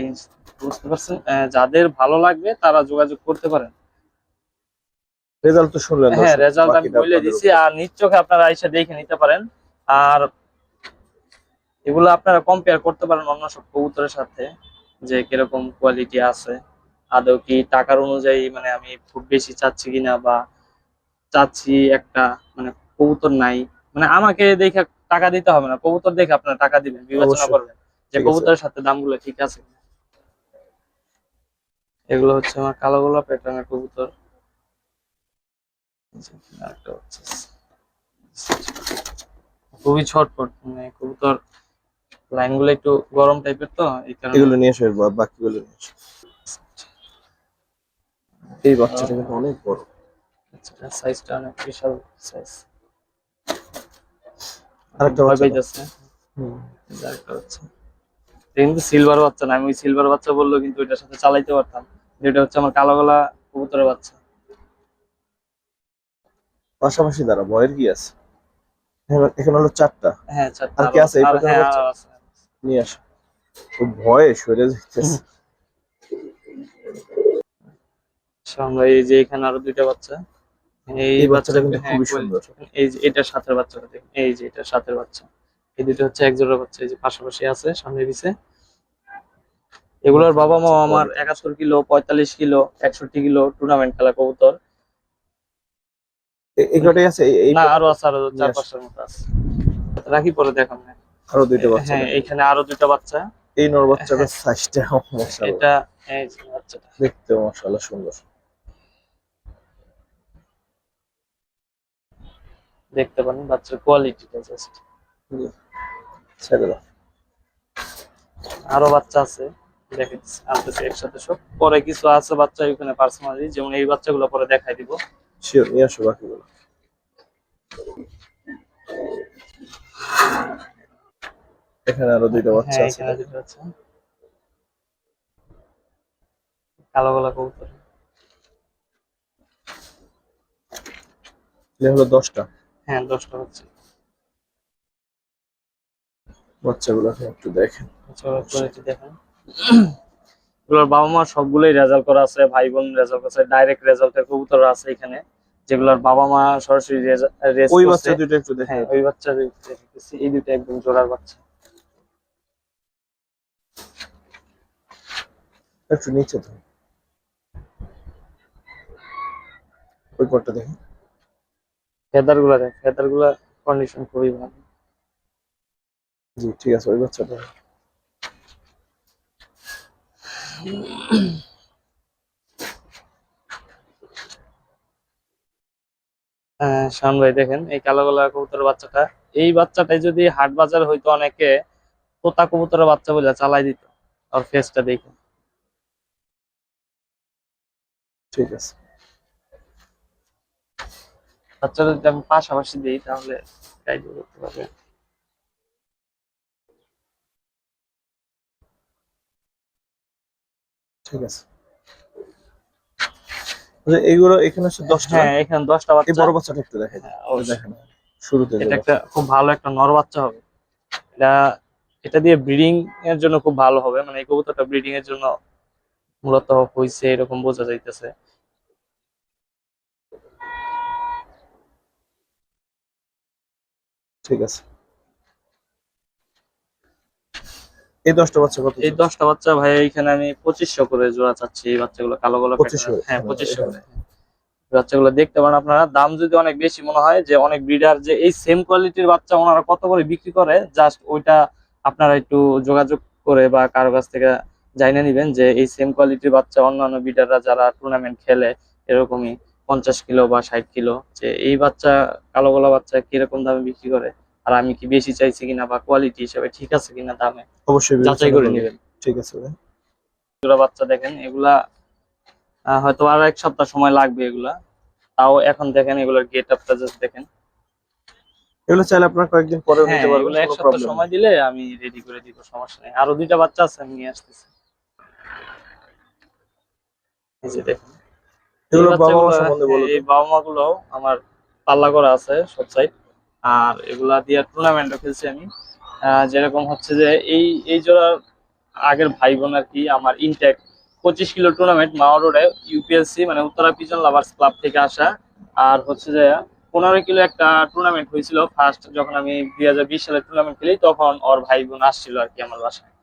বুঝতে পারছেন। যাদের ভালো লাগবে তারা যোগাযোগ করতে পারেন। রেজাল্ট তো শুনলেন হ্যাঁ, দর্শক, রেজাল্ট আমি বাকিটা বলে আপনাদের দিছি, উপর। আর নিজ চোখে আপনারা এসে দেখে নিতে পারেন। আর এগুলো আপনারা কম্পেয়ার করতে পারেন অন্য সব কবুতরের সাথে, যে কিরকম কোয়ালিটি আছে। আদৌ কি টাকার অনুযায়ী মানে আমি খুব বেশি চাচ্ছি কিনা, বা চাচ্ছি একটা মানে কবুতর নাই, মানে আমাকে দেখে টাকা দিতে হবে না, কবুতর দেখে আপনারা টাকা দিবেন, বিবেচনা অবশ্যই। করবেন যে ঠিক আছে। কবুতরের সাথে দামগুলো ঠিক আছে কিনা। এগুলো হচ্ছে আমার কালো গোলাপ প্যাটার্নের কবুতর। এই যে আরেকটা হচ্ছে খুবই ছটফট, মানে কবুতর লাইন গুলো একটু গরম টাইপের, তো এই কারণে। এগুলো নিয়ে এসো, বাকিগুলো নিয়ে এসো। এই বাচ্চাটা কিন্তু অনেক বড়। সাইজটা অনেক বিশাল সাইজ। আরেকটা ভয় বাচ্চা দাও। পাইতেছে। এই যে আরেকটা হচ্ছে, এটা কিন্তু সিলভার বাচ্চা না, আমি ওই সিলভার বাচ্চা বললেও কিন্তু এটার সাথে চালাইতে পারতাম। যেটা হচ্ছে আমার কালো গলা কবুতরের বাচ্চা। পাশাপাশি দাঁড়া, ভয়ের কি আছে? এখানে হলো 4টা। হ্যাঁ, চারটা আর কি আরো আছে এই আর প্যাটার্নের হ্যাঁ বাচ্চা? আর আছে। নিয়ে আসো। ও ভয়ে সরে যাইতেছে। আমরা এই যে এখানে আরো দুইটা বাচ্চা, এই এই বাচ্চাটা বাচ্চাগুলো, কিন্তু হ্যাঁ খুবই সুন্দর। কোয়ালিটি, এই যে এটার সাথের বাচ্চাটা দেখুন, এই যে এটার সাথের বাচ্চা, এই দুটো হচ্ছে এক জোড়া বাচ্চা, এই যে পাশাপাশি আছে সামনে পিছে। এগুলোর দেখেন বাবা মা বাচ্চার আমার quality. 71 kilo, 45 kilo, 61 kilo tournament খেলা কবুতর। এগুলোটাই আছে এই না, আরো প্যাটার্নটা? আছে, আরো নিয়ে চার আসো। পাঁচটার মতো আছে। রাখি, পরে দেখাম। হ্যাঁ, আরো দুইটা বাচ্চা হ্যাঁ, দেখেন। এখানে আরো দুইটা বাচ্চা। এই নর বাচ্চাটার হ্যাঁ, সাইজটা মাশাআল্লাহ। এটা এই যে বাচ্চাটা দেখতে মাশাআল্লাহ সুন্দর। দেখতে পারেন, বাচ্চার কোয়ালিটিটা জাস্ট। ছেড়ে দাও। আরো বাচ্চা আছে, দেখাচ্ছি আনতেছি একসাথে সব, পরে কিছু আছে বাচ্চা এখানে পার্সোনালি, যেমন এই বাচ্চাগুলো পরে দেখাই দিব। শিওর, নিয়ে আসো বাকিগুলো। এখানে আরো দুইটা বাচ্চা হ্যাঁ, আছে এখানে দেখেন। দুটো আছে, কালো গলা কবুতর। এটা হলো 10টা। হ্যাঁ, 10টা হচ্ছে। বাচ্চাগুলোকে একটু দেখেন। আচ্ছা, কোয়ালিটি দেখেন। এগুলোর বাবা মা সবগুলোই রেজাল্ট করা আছে, ভাই বোন রেজাল্ট আছে, ডাইরেক্ট রেজাল্টের কবুতর আছে এখানে, যেগুলোর বাবা মা সরাসরি রেস ওই করছে। বাচ্চা দুটো একটু দেখে হ্যাঁ, দাও। ওই বাচ্চা দেখতেছি, এই দুটো একদম জোড়ার বাচ্চা। একটু নিচে তো, ওই পটটা দেখেন। ফেদার গুলা দেখ, ফেদার গুলা কন্ডিশন খুবই ভালো। জি ঠিক আছে, ওই বাচ্চাটা। শান ভাই দেখেন, এই কালো গলা কবুতরের বাচ্চাটা, এই বাচ্চাটাই যদি হাট বাজার হইতো, অনেকে তোতা কবুতরের বাচ্চা বলে চালাই দিত। আর ফেসটা দেখে, ঠিক আছে। বাচ্চাটা যদি আমি পাশাপাশি দিই তাহলে গাইড করতে পারবে। ঠিক আছে। আচ্ছা, এইগুলো এখানে হচ্ছে 10টা না? হ্যাঁ, এখানে 10টা এই বাচ্চা। বড় বাচ্চাটা একটু দেখাই দাও। হ্যাঁ, অবশ্যই। দেখেন শুরুতে এটা যেটা। একটা খুব ভালো একটা নর বাচ্চা হবে। এটা এটা দিয়ে ব্রিডিং এর জন্য খুব ভালো হবে, মানে এই কবুতরটা ব্রিডিং এর জন্য মূলত হইছে এরকম বোঝা যাইতেছে। ঠিক আছে। এই 10টা বাচ্চা কত এই চাচ্ছ? 10টা বাচ্চা ভাই এখানে আমি 2500 করে জোড়া চাচ্ছি, এই বাচ্চাগুলো কালো গলা 25 প্যাটার্নের। হ্যাঁ, এখানে 2500 এখানে। করে। বাচ্চাগুলো দেখতে পারেন আপনারা, দাম যদি অনেক বেশি মনে হয়, যে অনেক ব্রিডার যে এই সেম কোয়ালিটির বাচ্চা ওনারা কত করে বিক্রি করে, জাস্ট ওইটা আপনারা একটু যোগাযোগ করে বা কারো কাছ থেকে জানিয়ে নিবেন, যে এই সেম কোয়ালিটির বাচ্চা অন্যান্য ব্রিডাররা যারা টুর্নামেন্ট খেলে এরকমই 50 কিলো বা 60 কিলো, যে এই বাচ্চা কালো গলা বাচ্চা কিরকম দামে বিক্রি করে, আর আমি কি বেশি চাইছি কিনা বা কোয়ালিটি হিসেবে ঠিক আছে কিনা দামে অবশ্যই যাচাই বিবেচনা করে করবেন। নিবেন। ঠিক আছে ভাই। জোড়া বাচ্চা দেখেন, এগুলা হয়তো আর 1 সপ্তাহ সময় লাগবে এগুলা, তাও এখন দেখেন এগুলোর গেট আপটা জাস্ট দেখেন। এগুলো চাইলে আপনারা কয়েকদিন পরেও হ্যাঁ, নিতে পারবেন, এগুলো এক কোনো সপ্তাহ প্রবলেম সময় নেই। দিলে আমি রেডি করে দিব, সমস্যা নেই। আরো দুইটা বাচ্চা আছে, আমি নিয়ে আসতেছি। এই যে দেখুন, এই এগুলোর বাবা মা বাচ্চাগুলো, সম্বন্ধে হ্যাঁ, বলো তো। এই বাবা মা গুলো আমার পাল্লা করা আছে সব সাইড, আর এগুলা দিয়ে টুর্নামেন্টও খেলছি আমি। যেরকম হচ্ছে যে এই জোড়ার আগের ভাই বোন আর কি, আমার ইনটেক 25 কিলো টুর্নামেন্ট মাওয়া রোডে ইউপিএসসি মানে উত্তরা পিজন লাভার্স ক্লাব থেকে আসা। আর হচ্ছে যে 15 কিলো একটা টুর্নামেন্ট হয়েছিল ফার্স্ট, যখন আমি 2020 সালে টুর্নামেন্ট খেলি, তখন ওর ভাই বোন আসছিল আর কি আমার বাসায়।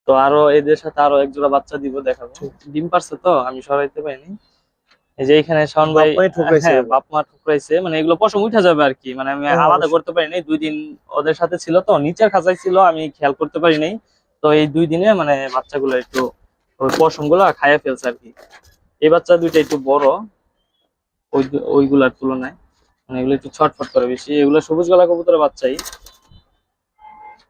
তো আরো এদের সাথে আরো এক জোড়া বাচ্চা দিব, দেখাবো। ডিম পারছে তো, আমি সরাইতে পারিনি। এই যে এখানে শাওন ভাই, বাপ মাই ঠুকরাইছে হ্যাঁ এবার। বাপ মা ঠুকরাইছে, মানে এগুলো পশম উঠা যাবে আর কি, মানে আমি হ্যাঁ, আলাদা অবশ্যই। করতে পারিনি, 2 দিন ওদের সাথে ছিল তো, নিচের খাঁচায় ছিল, আমি খেয়াল করতে পারি নাই। তো এই 2 দিনে মানে বাচ্চাগুলো একটু ওই পশম গুলা খাইয়া ফেলছে আর কি। এই বাচ্চা দুইটা একটু বড় ওইগুলার তুলনায়, মানে এগুলো একটু ছটফট করে বেশি। এগুলো সবুজ গলা কবুতরের বাচ্চাই।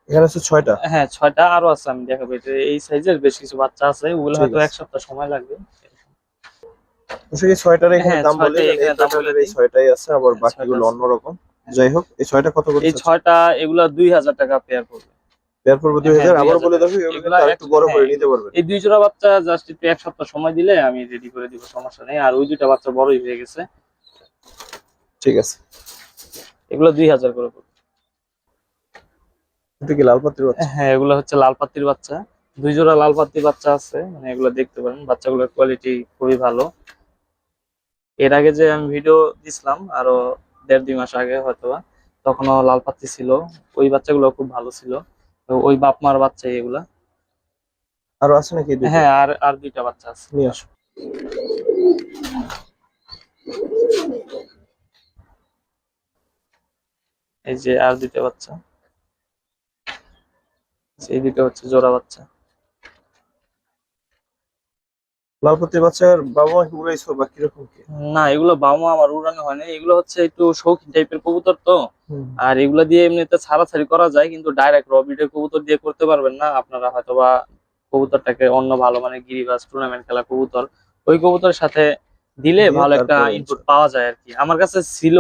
এখানে হচ্ছে 6টা। হ্যাঁ 6টা আরো আছে, আমি দেখাবো। এই সাইজের বেশ কিছু বাচ্চা আছে, ওগুলো ঠিক হয়তো আছে। 1 সপ্তাহ সময় লাগবে। অবশ্য কি 6টার এখানে হ্যাঁ দাম বলে 6টাই দেন, এই এখানে দাম বলে প্যাটার্নের এই দিই। 6টাই আছে, আবার হ্যাঁ 6টা বাকিগুলো আছে। অন্যরকম। যাই হোক, এই 6টা কত করে এই চাচ্ছেন? 6টা এগুলা 2000 টাকা পেয়ার পড়বে। পেয়ার পড়বে হ্যাঁ 2000। আবার 2000 বলে টাকা। দর্শক, এগুলো এগুলা কিন্তু আরেকটু বড় করে নিতে পারবেন। এই 2 জোড়া বাচ্চা জাস্ট একটু 1 সপ্তাহ সময় দিলে আমি রেডি করে দিব, সমস্যা নেই। আর ওই 2টা বাচ্চা বড়ই হয়ে গেছে। ঠিক আছে। এগুলো 2000 করে পড়বে। এটা কি লাল পাত্রীর বাচ্চা? হ্যাঁ এগুলো হচ্ছে লাল পাত্তির বাচ্চা। 2 জোড়া লাল পাত্তির বাচ্চা আছে, মানে এগুলো দেখতে পারেন, বাচ্চাগুলোর কোয়ালিটি খুবই ভালো। এর আগে যে আমি ভিডিও দিছিলাম আরো 1.5-2 মাস আগে হয়তোবা, তখনও লাল পাত্তি ছিল। ওই বাচ্চাগুলো খুব ভালো ছিল। তো ওই বাপ মার বাচ্চাই এগুলা। আরো আছে নাকি এই দুটো? হ্যাঁ আর আর 2টা বাচ্চা আছে। নিয়ে আসো। এই যে আর 2টা বাচ্চা, এই 2টা হচ্ছে জোড়া বাচ্চা। লাল পাত্রীর বাচ্চার বাবা মা কি উড়াইছো বা কিরকম কি? না এগুলো বাবা মা আমার উড়ানো হয় না, এগুলো হচ্ছে একটু শৌখিন টাইপের কবুতর তো। হুম। আর এগুলা দিয়ে এমনিতে ছাড়াছাড়ি করা যায়, কিন্তু ডাইরেক্ট র ব্রিডের কবুতর দিয়ে করতে পারবেন না আপনারা। হয়তোবা কবুতরটাকে অন্য ভালো মানে গিরিবাজ টুর্নামেন্ট খেলা কবুতর, ওই কবুতরের সাথে দিলে দিয়ে ভালো একটা তারপরে ইনপুট পাওয়া যায় আর কি। আমার কাছে ছিল,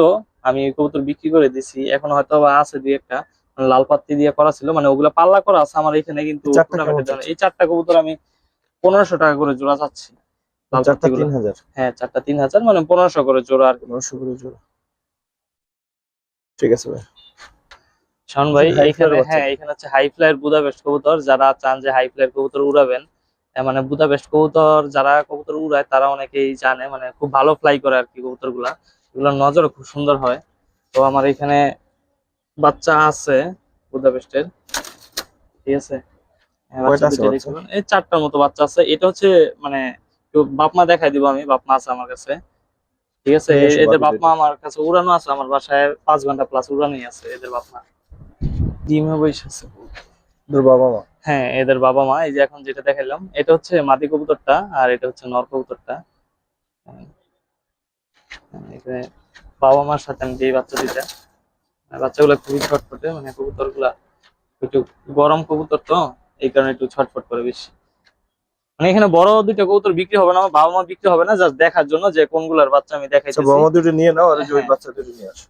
আমি এই কবুতর বিক্রি করে দিছি, এখন হয়তো বা আছে 2-1টা। লাল পাত্তি দিয়ে করা ছিল, মানে ওগুলা পাল্লা করা আছে আমার এখানে, কিন্তু এই 4টা কেমন টুর্নামেন্টের জন্য চাচ্ছে? এই 4টা কবুতর আমি 1500 টাকা করে জোড়া চাচ্ছি, লাল 4টা পাত্তি গুলা। 3000। হ্যাঁ 4টা 3000, মানে 1500 করে জোড়া আর কি। 1500 করে জোড়া। ঠিক আছে ভাই। শাওন ভাই হাই ফ্লাইয়ের এইখানে, বাচ্চা হ্যাঁ কি? এখানে হচ্ছে হাই ফ্লাইয়ের বুদাপেস্ট কবুতর। যারা চান যে হাই ফ্লাইয়ের কবুতর উড়াবেন, মানে বুদাপেস্ট কবুতর যারা কবুতর উড়ায় তারা অনেকেই জানে, মানে খুব ভালো ফ্লাই করে আর কি কবুতর গুলা। এগুলোর নজর খুব সুন্দর হয়। তো আমার এখানে বাচ্চা আছে বুদাপেস্টের, ঠিক আছে। হ্যাঁ, বাচ্চা কয়টা আছে দুটো বাচ্চা? দেখবেন, এই 4টার মতো বাচ্চা আছে। এটা হচ্ছে মানে একটু বাপ মা দেখাই দিব আমি, বাপ মা আছে আমার কাছে, ঠিক আছে। নিয়ে আসো এদের বাকি বাপ মা দুইটা। আমার কাছে উড়ানো আছে, আমার বাসায় 5 ঘন্টা প্লাস উড়ানোই আছে এদের বাপ মা। ডিমে বসে আছে। তোর বাবা মা? হ্যাঁ এদের বাবা মা। এই যে এখন যেটা দেখাইলাম এটা হচ্ছে মাদি কবুতরটা, আর এটা হচ্ছে নর কবুতরটা। হ্যাঁ, এখানে বাবা মার সাথে আমি দিই বাচ্চা দুইটা। আর বাচ্চাগুলো খুবই ছটফটে, মানে কবুতর গুলা একটু গরম কবুতর তো, এই কারণে একটু ছটফট করে বেশি। মানে এখানে বড় 2টা কবুতর বিক্রি হবে না, আমার বাবা মা বিক্রি হবে না, জাস্ট দেখার জন্য যে কোনগুলার বাচ্চা আমি আচ্ছা, দেখাইতেছি। বাবা মা দুটো নিয়ে নাও, আর ওই যে ওই হ্যাঁ বাচ্চা দুটো নিয়ে আসো।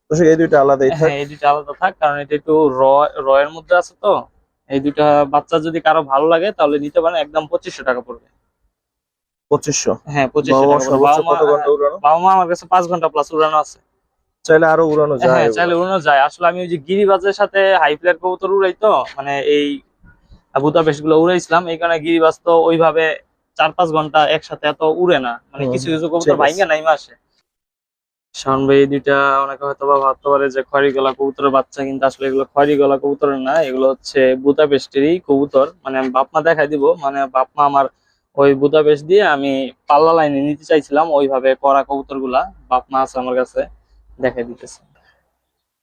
দর্শক, এই দুইটা আলাদাই থাক। হ্যাঁ এই 2টা আলাদা থাক, কারণ এটা একটু র এর মধ্যে আছে তো। এই 2টা বাচ্চা যদি কারো ভালো লাগে তাহলে নিতে পারেন, একদম 2500 টাকা পড়বে। 2500। হ্যাঁ 2500 বাবা মা টাকা পড়বে। সর্বোচ্চ বাবা মা, কত ঘন্টা উড়ানো? বাবা মা আমার কাছে 5 ঘন্টা প্লাস উড়ানো আছে। চাইলে আরো উড়ানো যায় হ্যাঁ ওগুলা। চাইলে উড়ানো যায়। আসলে আমি ওই যে গিরিবাজের সাথে হাই ফ্লাইট কবুতর উড়াই তো, মানে এই বুদাপেস্ট গুলো উড়াইছিলাম, এই কারণে গিরিবাজ তো ওইভাবে 4-5 ঘন্টা একসাথে এত উড়ে না, মানে হুম, কিছু হুম, কিছু কবুতর ঠিক আছে। ভাইঙ্গা নাইমা আসে। শাওন ভাই এই 2টা অনেকে হয়তো বা ভাবতে পারে যে খয়রি গলা কবুতরের বাচ্চা, কিন্তু আসলে এগুলো খয়রি গলা কবুতরের না, এগুলো হচ্ছে বুদাপেস্টেরই কবুতর। মানে আমি বাপমা দেখাই দিব, মানে বাপমা আমার ওই বুদাপেস্ট দিয়ে আমি পাল্লা লাইনে নিতে চাইছিলাম, ওইভাবে করা কবুতর গুলা বাপমা আছে আমার কাছে, দেখাই দিতেছে।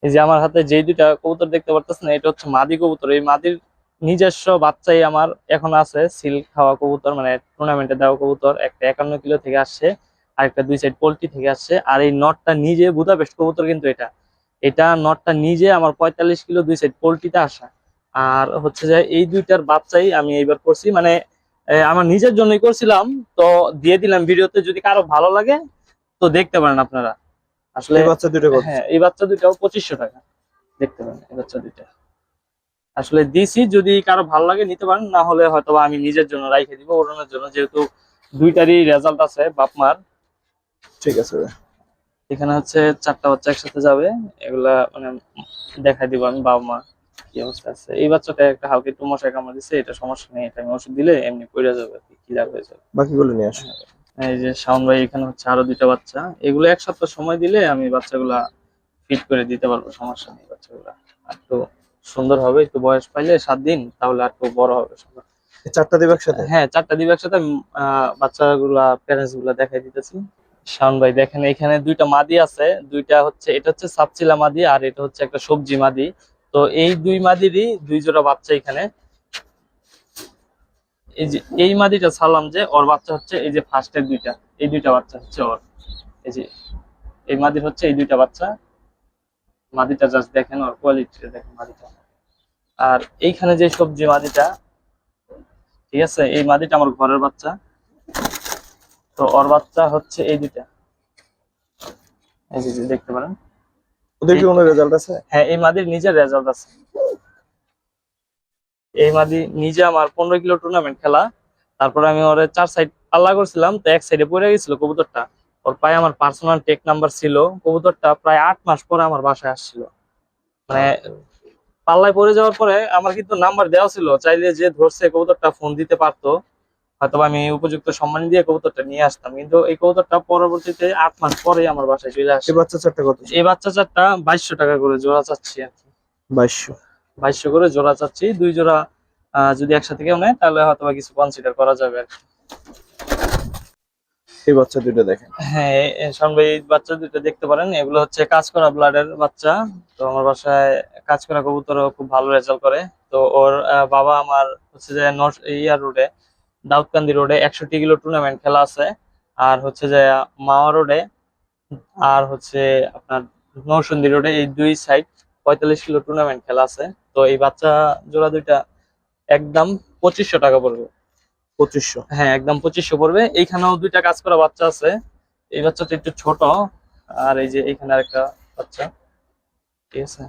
এই যে আমার হাতে যে 2টা কবুতর দেখতে পারতেছেন, এটা হচ্ছে মাদি কবুতর। এই মাদির নিজস্ব বাচ্চাই আমার এখন আছে, সিল্ক খাওয়া কবুতর, মানে টুর্নামেন্টে দেওয়া কবুতর। একটা 51 কিলো থেকে আসছে, আর একটা 2 সাইড পোল্ট্রি থেকে আসছে। আর এই নটটা নিজে বুদাপেস্ট কবুতর, কিন্তু এটা এটা নটটা নিজে আমার 45 কিলো 2 সাইড পোল্ট্রিতে আসা। আর হচ্ছে যে এই 2টার বাচ্চাই আমি এইবার করছি, মানে আমার নিজের জন্যই করছিলাম। তো দিয়ে দিলাম ভিডিওতে, যদি কারো ভালো লাগে তো দেখতে পারেন আপনারা। আসলে এই বাচ্চা দুটো কত? হ্যাঁ এই বাচ্চা 2টাও 2500 টাকা, দেখতে পারেন এই বাচ্চা 2টা। আসলে দিছি, যদি কারো ভালো লাগে নিতে পারেন, না হলে হয়তো বা আমি নিজের জন্য রাইখে দিব ওড়ানোর জন্য, যেহেতু 2টারই রেজাল্ট আছে বাপ মার। ঠিক আছে ভাই। এখানে হচ্ছে 4টা বাচ্চা একসাথে যাবে, এগুলা মানে দেখাই দিব আমি বাবা মা কি অবস্থা আছে। এই বাচ্চাটা একটা হালকা একটু মশায় কামড় দিচ্ছে, এটা সমস্যা নেই, এটা আমি ওষুধ দিলে এমনি পড়ে যাবে আর কি, ক্লিয়ার হয়ে যাবে। বাকিগুলো নিয়ে আসো। এই যে শাওন ভাই এখানে হচ্ছে আরো 2টা বাচ্চা, এগুলো 1 সপ্তাহ সময় দিলে আমি বাচ্চাগুলা ফিট করে দিতে পারবো, সমস্যা নেই। বাচ্চাগুলা একটু সুন্দর হবে, একটু বয়স পাইলে 7 দিন, তাহলে আর একটু বড় হবে সবার। এই চারটা দিবে একসাথে? হ্যাঁ, চারটা দিব একসাথে। আমি বাচ্চাগুলা প্যারেন্টস গুলা দেখাই দিতেছি। শাওন ভাই দেখেন, এখানে দুইটা মাদি আছে। দুইটা হচ্ছে, এটা হচ্ছে সাপচিলা মাদি আর এটা হচ্ছে একটা সবজি মাদি। তো এই দুই মাদিরই দুই জোড়া বাচ্চা এখানে। এই যে এই মাদিটা ছাড়লাম, যে ওর বাচ্চা হচ্ছে এই যে ফার্স্টের দুইটা, এই দুইটা বাচ্চা হচ্ছে ওর। এই যে এই মাদির হচ্ছে এই দুইটা বাচ্চা। মাদিটা জাস্ট দেখেন, ওর কোয়ালিটিটা দেখেন মাদিটা। আর এইখানে যে সবজি মাদিটা, ঠিক আছে, এই মাদিটা আমার ঘরের বাচ্চা। তো ওর বাচ্চা হচ্ছে এই দুইটা, এই যে দেখতে পারেন। ওদের কি কোনো রেজাল্ট আছে? হ্যাঁ, এই মাদির নিজের রেজাল্ট আছে। এই মাদি নিজে আমার 15 কিলো টুর্নামেন্ট খেলা। তারপরে আমি ওরে 4 সাইড পাল্লা করছিলাম, তো এক সাইডে পড়ে গেছিল কবুতরটা। ওর পায়ে আমার পার্সোনাল টেক নাম্বার ছিল। কবুতরটা প্রায় 8 মাস পরে আমার বাসায় আসছিল। মানে পাল্লায় পড়ে যাওয়ার পরে আমার কিন্তু নাম্বার দেওয়া ছিল, চাইলে যে ধরছে কবুতরটা ফোন দিতে পারতো, হয়তো আমি উপযুক্ত সম্মান দিয়ে কবুতরটা নিয়ে আসতাম। কিন্তু এই কবুতরটা পরবর্তীতে 8 মাস পরে আমার বাসায় চলে আসে। এই বাচ্চা চারটা কত? এই বাচ্চা চারটা 2200 টাকা করে জোড়া চাচ্ছি আর কি। 2200। 2200 করে জোড়া চাচ্ছি। দুই জোড়া যদি একসাথে কেউ নেয় তাহলে হয়তো বা কিছু কনসিডার করা যাবে আর কি। এই বাচ্চা দুটো দেখেন। হ্যাঁ, শাওন ভাই এই বাচ্চা দুটো দেখতে পারেন। এগুলো হচ্ছে কাজ করা ব্লাডের বাচ্চা। তো আমার বাসায় কাজ করা কবুতরও খুব ভালো রেজাল্ট করে। তো ওর বাবা আমার হচ্ছে যে ইয়ার রোডে, দাউদকান্দি রোডে 61 কিলো টুর্নামেন্ট খেলা আছে। আর হচ্ছে যে মাওয়া রোডে, আর হচ্ছে আপনার নরসিংদী রোডে, এই দুই সাইড 45 কিলো টুর্নামেন্ট খেলা আছে। তো এই বাচ্চা জোড়া দুইটা একদম 2500 টাকা পড়বে। 2500? হ্যাঁ, একদম 2500 পড়বে। এইখানেও দুইটা কাজ করা বাচ্চা আছে। এই বাচ্চাটা একটু ছোট, আর এই যে এখানে আরেকটা বাচ্চা, ঠিক আছে,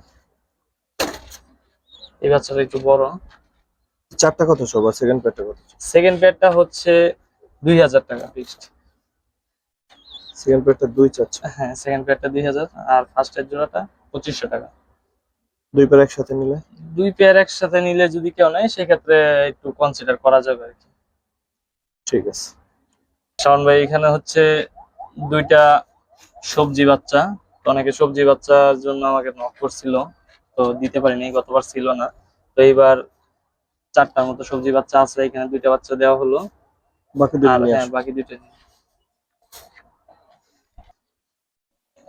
এই বাচ্চাটা একটু বড়। চারটা কত সব? আর সেকেন্ড পেয়ারটা কত? সেকেন্ড পেয়ারটা হচ্ছে 2000 টাকা ফিক্সড। সেকেন্ড পেয়ারটা 2 চাচ্ছে? হ্যাঁ, সেকেন্ড পেয়ারটা 2000, আর ফার্স্টের জোড়াটা 2500 টাকা। দুই পেয়ার একসাথে নিলে? দুই পেয়ার একসাথে নিলে যদি কেউ নেয় সেক্ষেত্রে একটু কনসিডার করা যাবে আর কি। ঠিক আছে। শাওন ভাই এখানে হচ্ছে দুইটা সবজি বাচ্চা। তো অনেকে সবজি বাচ্চার জন্য আমাকে নক করছিল, তো দিতে পারিনি, গতবার ছিল না। তো এইবার চারটার মতো সবজি বাচ্চা আছে, এখানে দুইটা বাচ্চা দেওয়া হলো। বাকি দুটো আর নিয়ে হ্যাঁ, আসো। বাকি দুইটা নেই।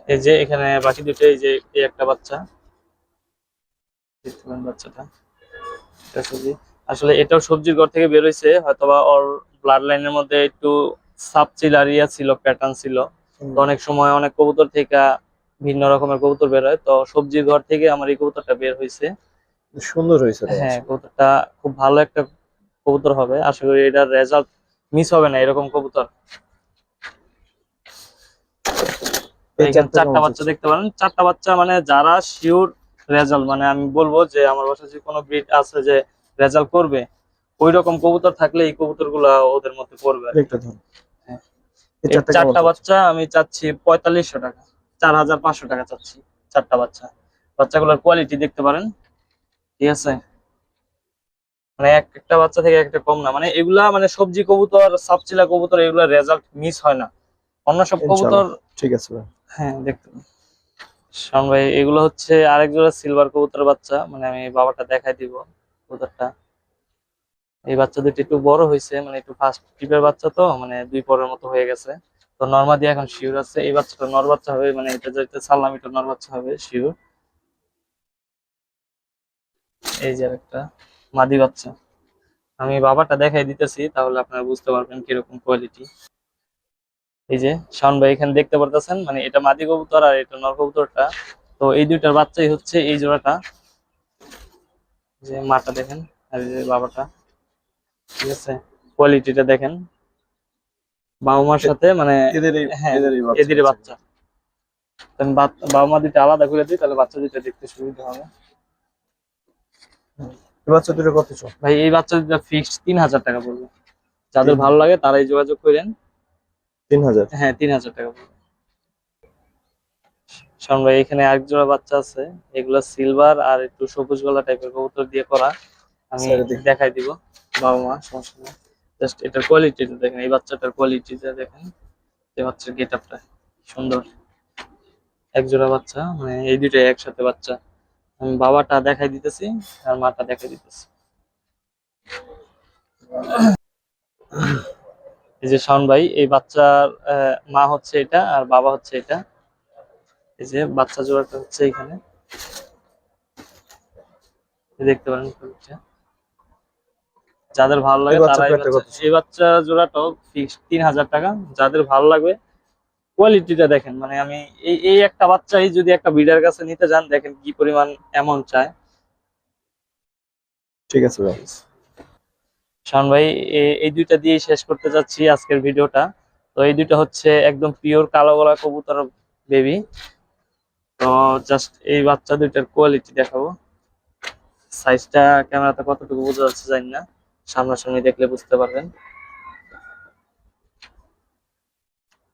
এই যে এখানে বাকি দুটো, এই যে এই একটা বাচ্চা দেখতে পারেন, বাচ্চাটা এটা সবজি। আসলে এটাও সবজির ঘর থেকে বের হয়েছে, হয়তোবা ওর ব্লাড লাইনের মধ্যে একটু সাবচিলারিয়া ছিল, প্যাটার্ন ছিল। তো অনেক সময় অনেক কবুতর থেকে ভিন্ন রকমের কবুতর বের হয়, তো সবজির ঘর থেকে আমার এই কবুতরটা বের হয়েছে। সুন্দর হয়েছে তো হ্যাঁ, মাশাআল্লাহ। কবুতরটা খুব ভালো একটা কবুতর হবে, আশা করি এটার রেজাল্ট মিস হবে না এরকম কবুতর। এই এখানে চারটা চারটা কেমন বাচ্চা চাচ্ছে? দেখতে পারেন। চারটা বাচ্চা মানে যারা শিওর রেজাল্ট, মানে আমি বলবো যে আমার বাসায় যে কোনো ব্রিড আছে যে রেজাল্ট করবে, ওই রকম কবুতর থাকলে এই কবুতর গুলা ওদের মধ্যে পড়বে আর কি। একটা ধর। হ্যাঁ। এই এই চারটা কেমন চারটা চাচ্ছে? বাচ্চা আমি চাচ্ছি 4500 টাকা, 4500 টাকা চাচ্ছি চারটা বাচ্চা। বাচ্চাগুলোর কোয়ালিটি দেখতে পারেন, ঠিক আছে, মানে এক একটা বাচ্চা থেকে একটা কম না। মানে এগুলা মানে সবজি কবুতর, সাপচিলা কবুতর, এগুলা রেজাল্ট মিস হয় না। অন্য সব কবুতর, ইনশাআল্লাহ। ঠিক আছে ভাই। হ্যাঁ দেখতে। শাওন ভাই এগুলো হচ্ছে আরেক জোড়া সিলভার কবুতর বাচ্চা, মানে আমি বাবাটা দেখাই দিব কবুতরটা। এই বাচ্চা দুটো একটু বড় হয়েছে, মানে একটু ফার্স্ট টিপের বাচ্চা, তো মানে দুই পরের মতো হয়ে গেছে। তো নর্মাদি এখন শিওর আছে এই বাচ্চাটা নর বাচ্চা হবে, মানে এটা যেটা ছাড়লাম এটা নর বাচ্চা হবে শিওর। এই যে একটা মাদি বাচ্চা, আমি বাবাটা দেখাই দিতেছি তাহলে আপনারা বুঝতে পারবেন কিরকম কোয়ালিটি। এই যে শাওন ভাই এখানে দেখতে পারতেছেন, মানে এটা মাদি কবুতর আর এটা নর কবুতরটা। তো এই দুইটার বাচ্চাই হচ্ছে এই জোড়াটা। যে মাটা দেখেন আর এই যে বাবাটা, ঠিক আছে, কোয়ালিটিটা দেখেন। বাবা মার সাথে মানে, এদেরই হ্যাঁ এদেরই বাচ্চা এদেরই বাচ্চা। তো আমি বাবা মা দুইটা আলাদা করে দিই, তাহলে বাচ্চা দুইটা দেখতে সুবিধা হবে। এই বাচ্চা দুটো কত চাও? ভাই এই বাচ্চা দুইটা ফিক্সড 3000 টাকা পড়বে। যাদের 3000? ভালো লাগে তারাই যোগাযোগ করেন। 3000? হ্যাঁ, 3000 টাকা পড়বে। শাওন ভাই এখানে এক জোড়া বাচ্চা আছে, এগুলা সিলভার আর একটু সবুজ গলা টাইপের কবুতর দিয়ে করা, আমি ছেড়ে দিই। দেখাই দিব। বাবা মা সমস্যা নেই, জাস্ট এটার কোয়ালিটিটা দেখেন, এই বাচ্চাটার কোয়ালিটিটা দেখেন, এই বাচ্চার গেট আপটা সুন্দর। এক জোড়া বাচ্চা, মানে এই দুইটাই একসাথে বাচ্চা। আমি বাবাটা দেখাই দিতেছি আর মাটা দেখাই দিতেছি। এই যে শাওন ভাই, এই বাচ্চার মা হচ্ছে এটা আর বাবা হচ্ছে এটা। এই যে বাচ্চা জোড়াটা হচ্ছে এখানে দেখতে পারেন গরুটা। যাদের ভালো এই লাগে বাচ্চা তারা পেয়ারটা কত? এই বাচ্চা জোড়াটাও ফিক্সড 3000 টাকা। যাদের ভালো লাগবে, কোয়ালিটিটা দেখেন, মানে আমি এই এই একটা বাচ্চাই যদি একটা ব্রিডার কাছে নিতে যান, দেখেন কি পরিমাণ অ্যামাউন্ট চায়। ঠিক আছে ভাই। শাওন ভাই, এই দুইটা দিয়েই শেষ করতে যাচ্ছি আজকের ভিডিওটা। তো এই দুইটা হচ্ছে একদম পিওর কালো গলা কবুতর বেবি। তো জাস্ট এই বাচ্চা দুইটার কোয়ালিটি দেখাবো। সাইজটা ক্যামেরাতে কতটুকু বোঝা যাচ্ছে জানি না, সামনাসামনি দেখলে বুঝতে পারবেন।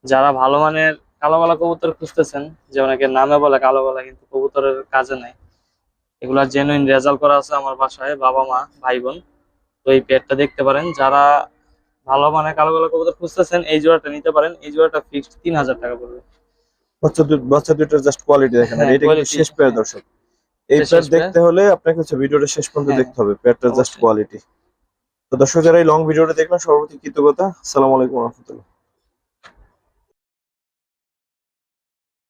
যারা ভালো মানের কালো গলা কবুতর খুঁজতেছেন, যে অনেকে নামে বলে কালো গলা কিন্তু কবুতরের কাজে নাই, এগুলা জেনুইন রেজাল্ট করা আছে আমার বাসায়, বাবা মা ভাই বোন। তো এই পেয়ারটা দেখতে পারেন। যারা ভালো মানের কালো গলা কবুতর খুঁজতেছেন, এই জোড়াটা নিতে পারেন। এই জোড়াটা ফিক্সড 3000 টাকা পড়বে। বাচ্চা দুটোর জাস্ট কোয়ালিটি দেখেন। আর হ্যাঁ, এটা কিন্তু কোয়ালিটি। শেষ পেয়ার দর্শক। এই এটা পেয়ার শেষ পেয়ার। দেখতে হলে আপনাকে হচ্ছে ভিডিওটা শেষ পর্যন্ত হ্যাঁ, দেখতে হবে, পেয়ারটা জাস্ট অবশ্যই। কোয়ালিটি। তো দর্শক যারা এই লং ভিডিওটা দেখলেন, সর্বপ্রতি কৃতজ্ঞতা। আসসালামু আলাইকুম রহমতুল্লাহ।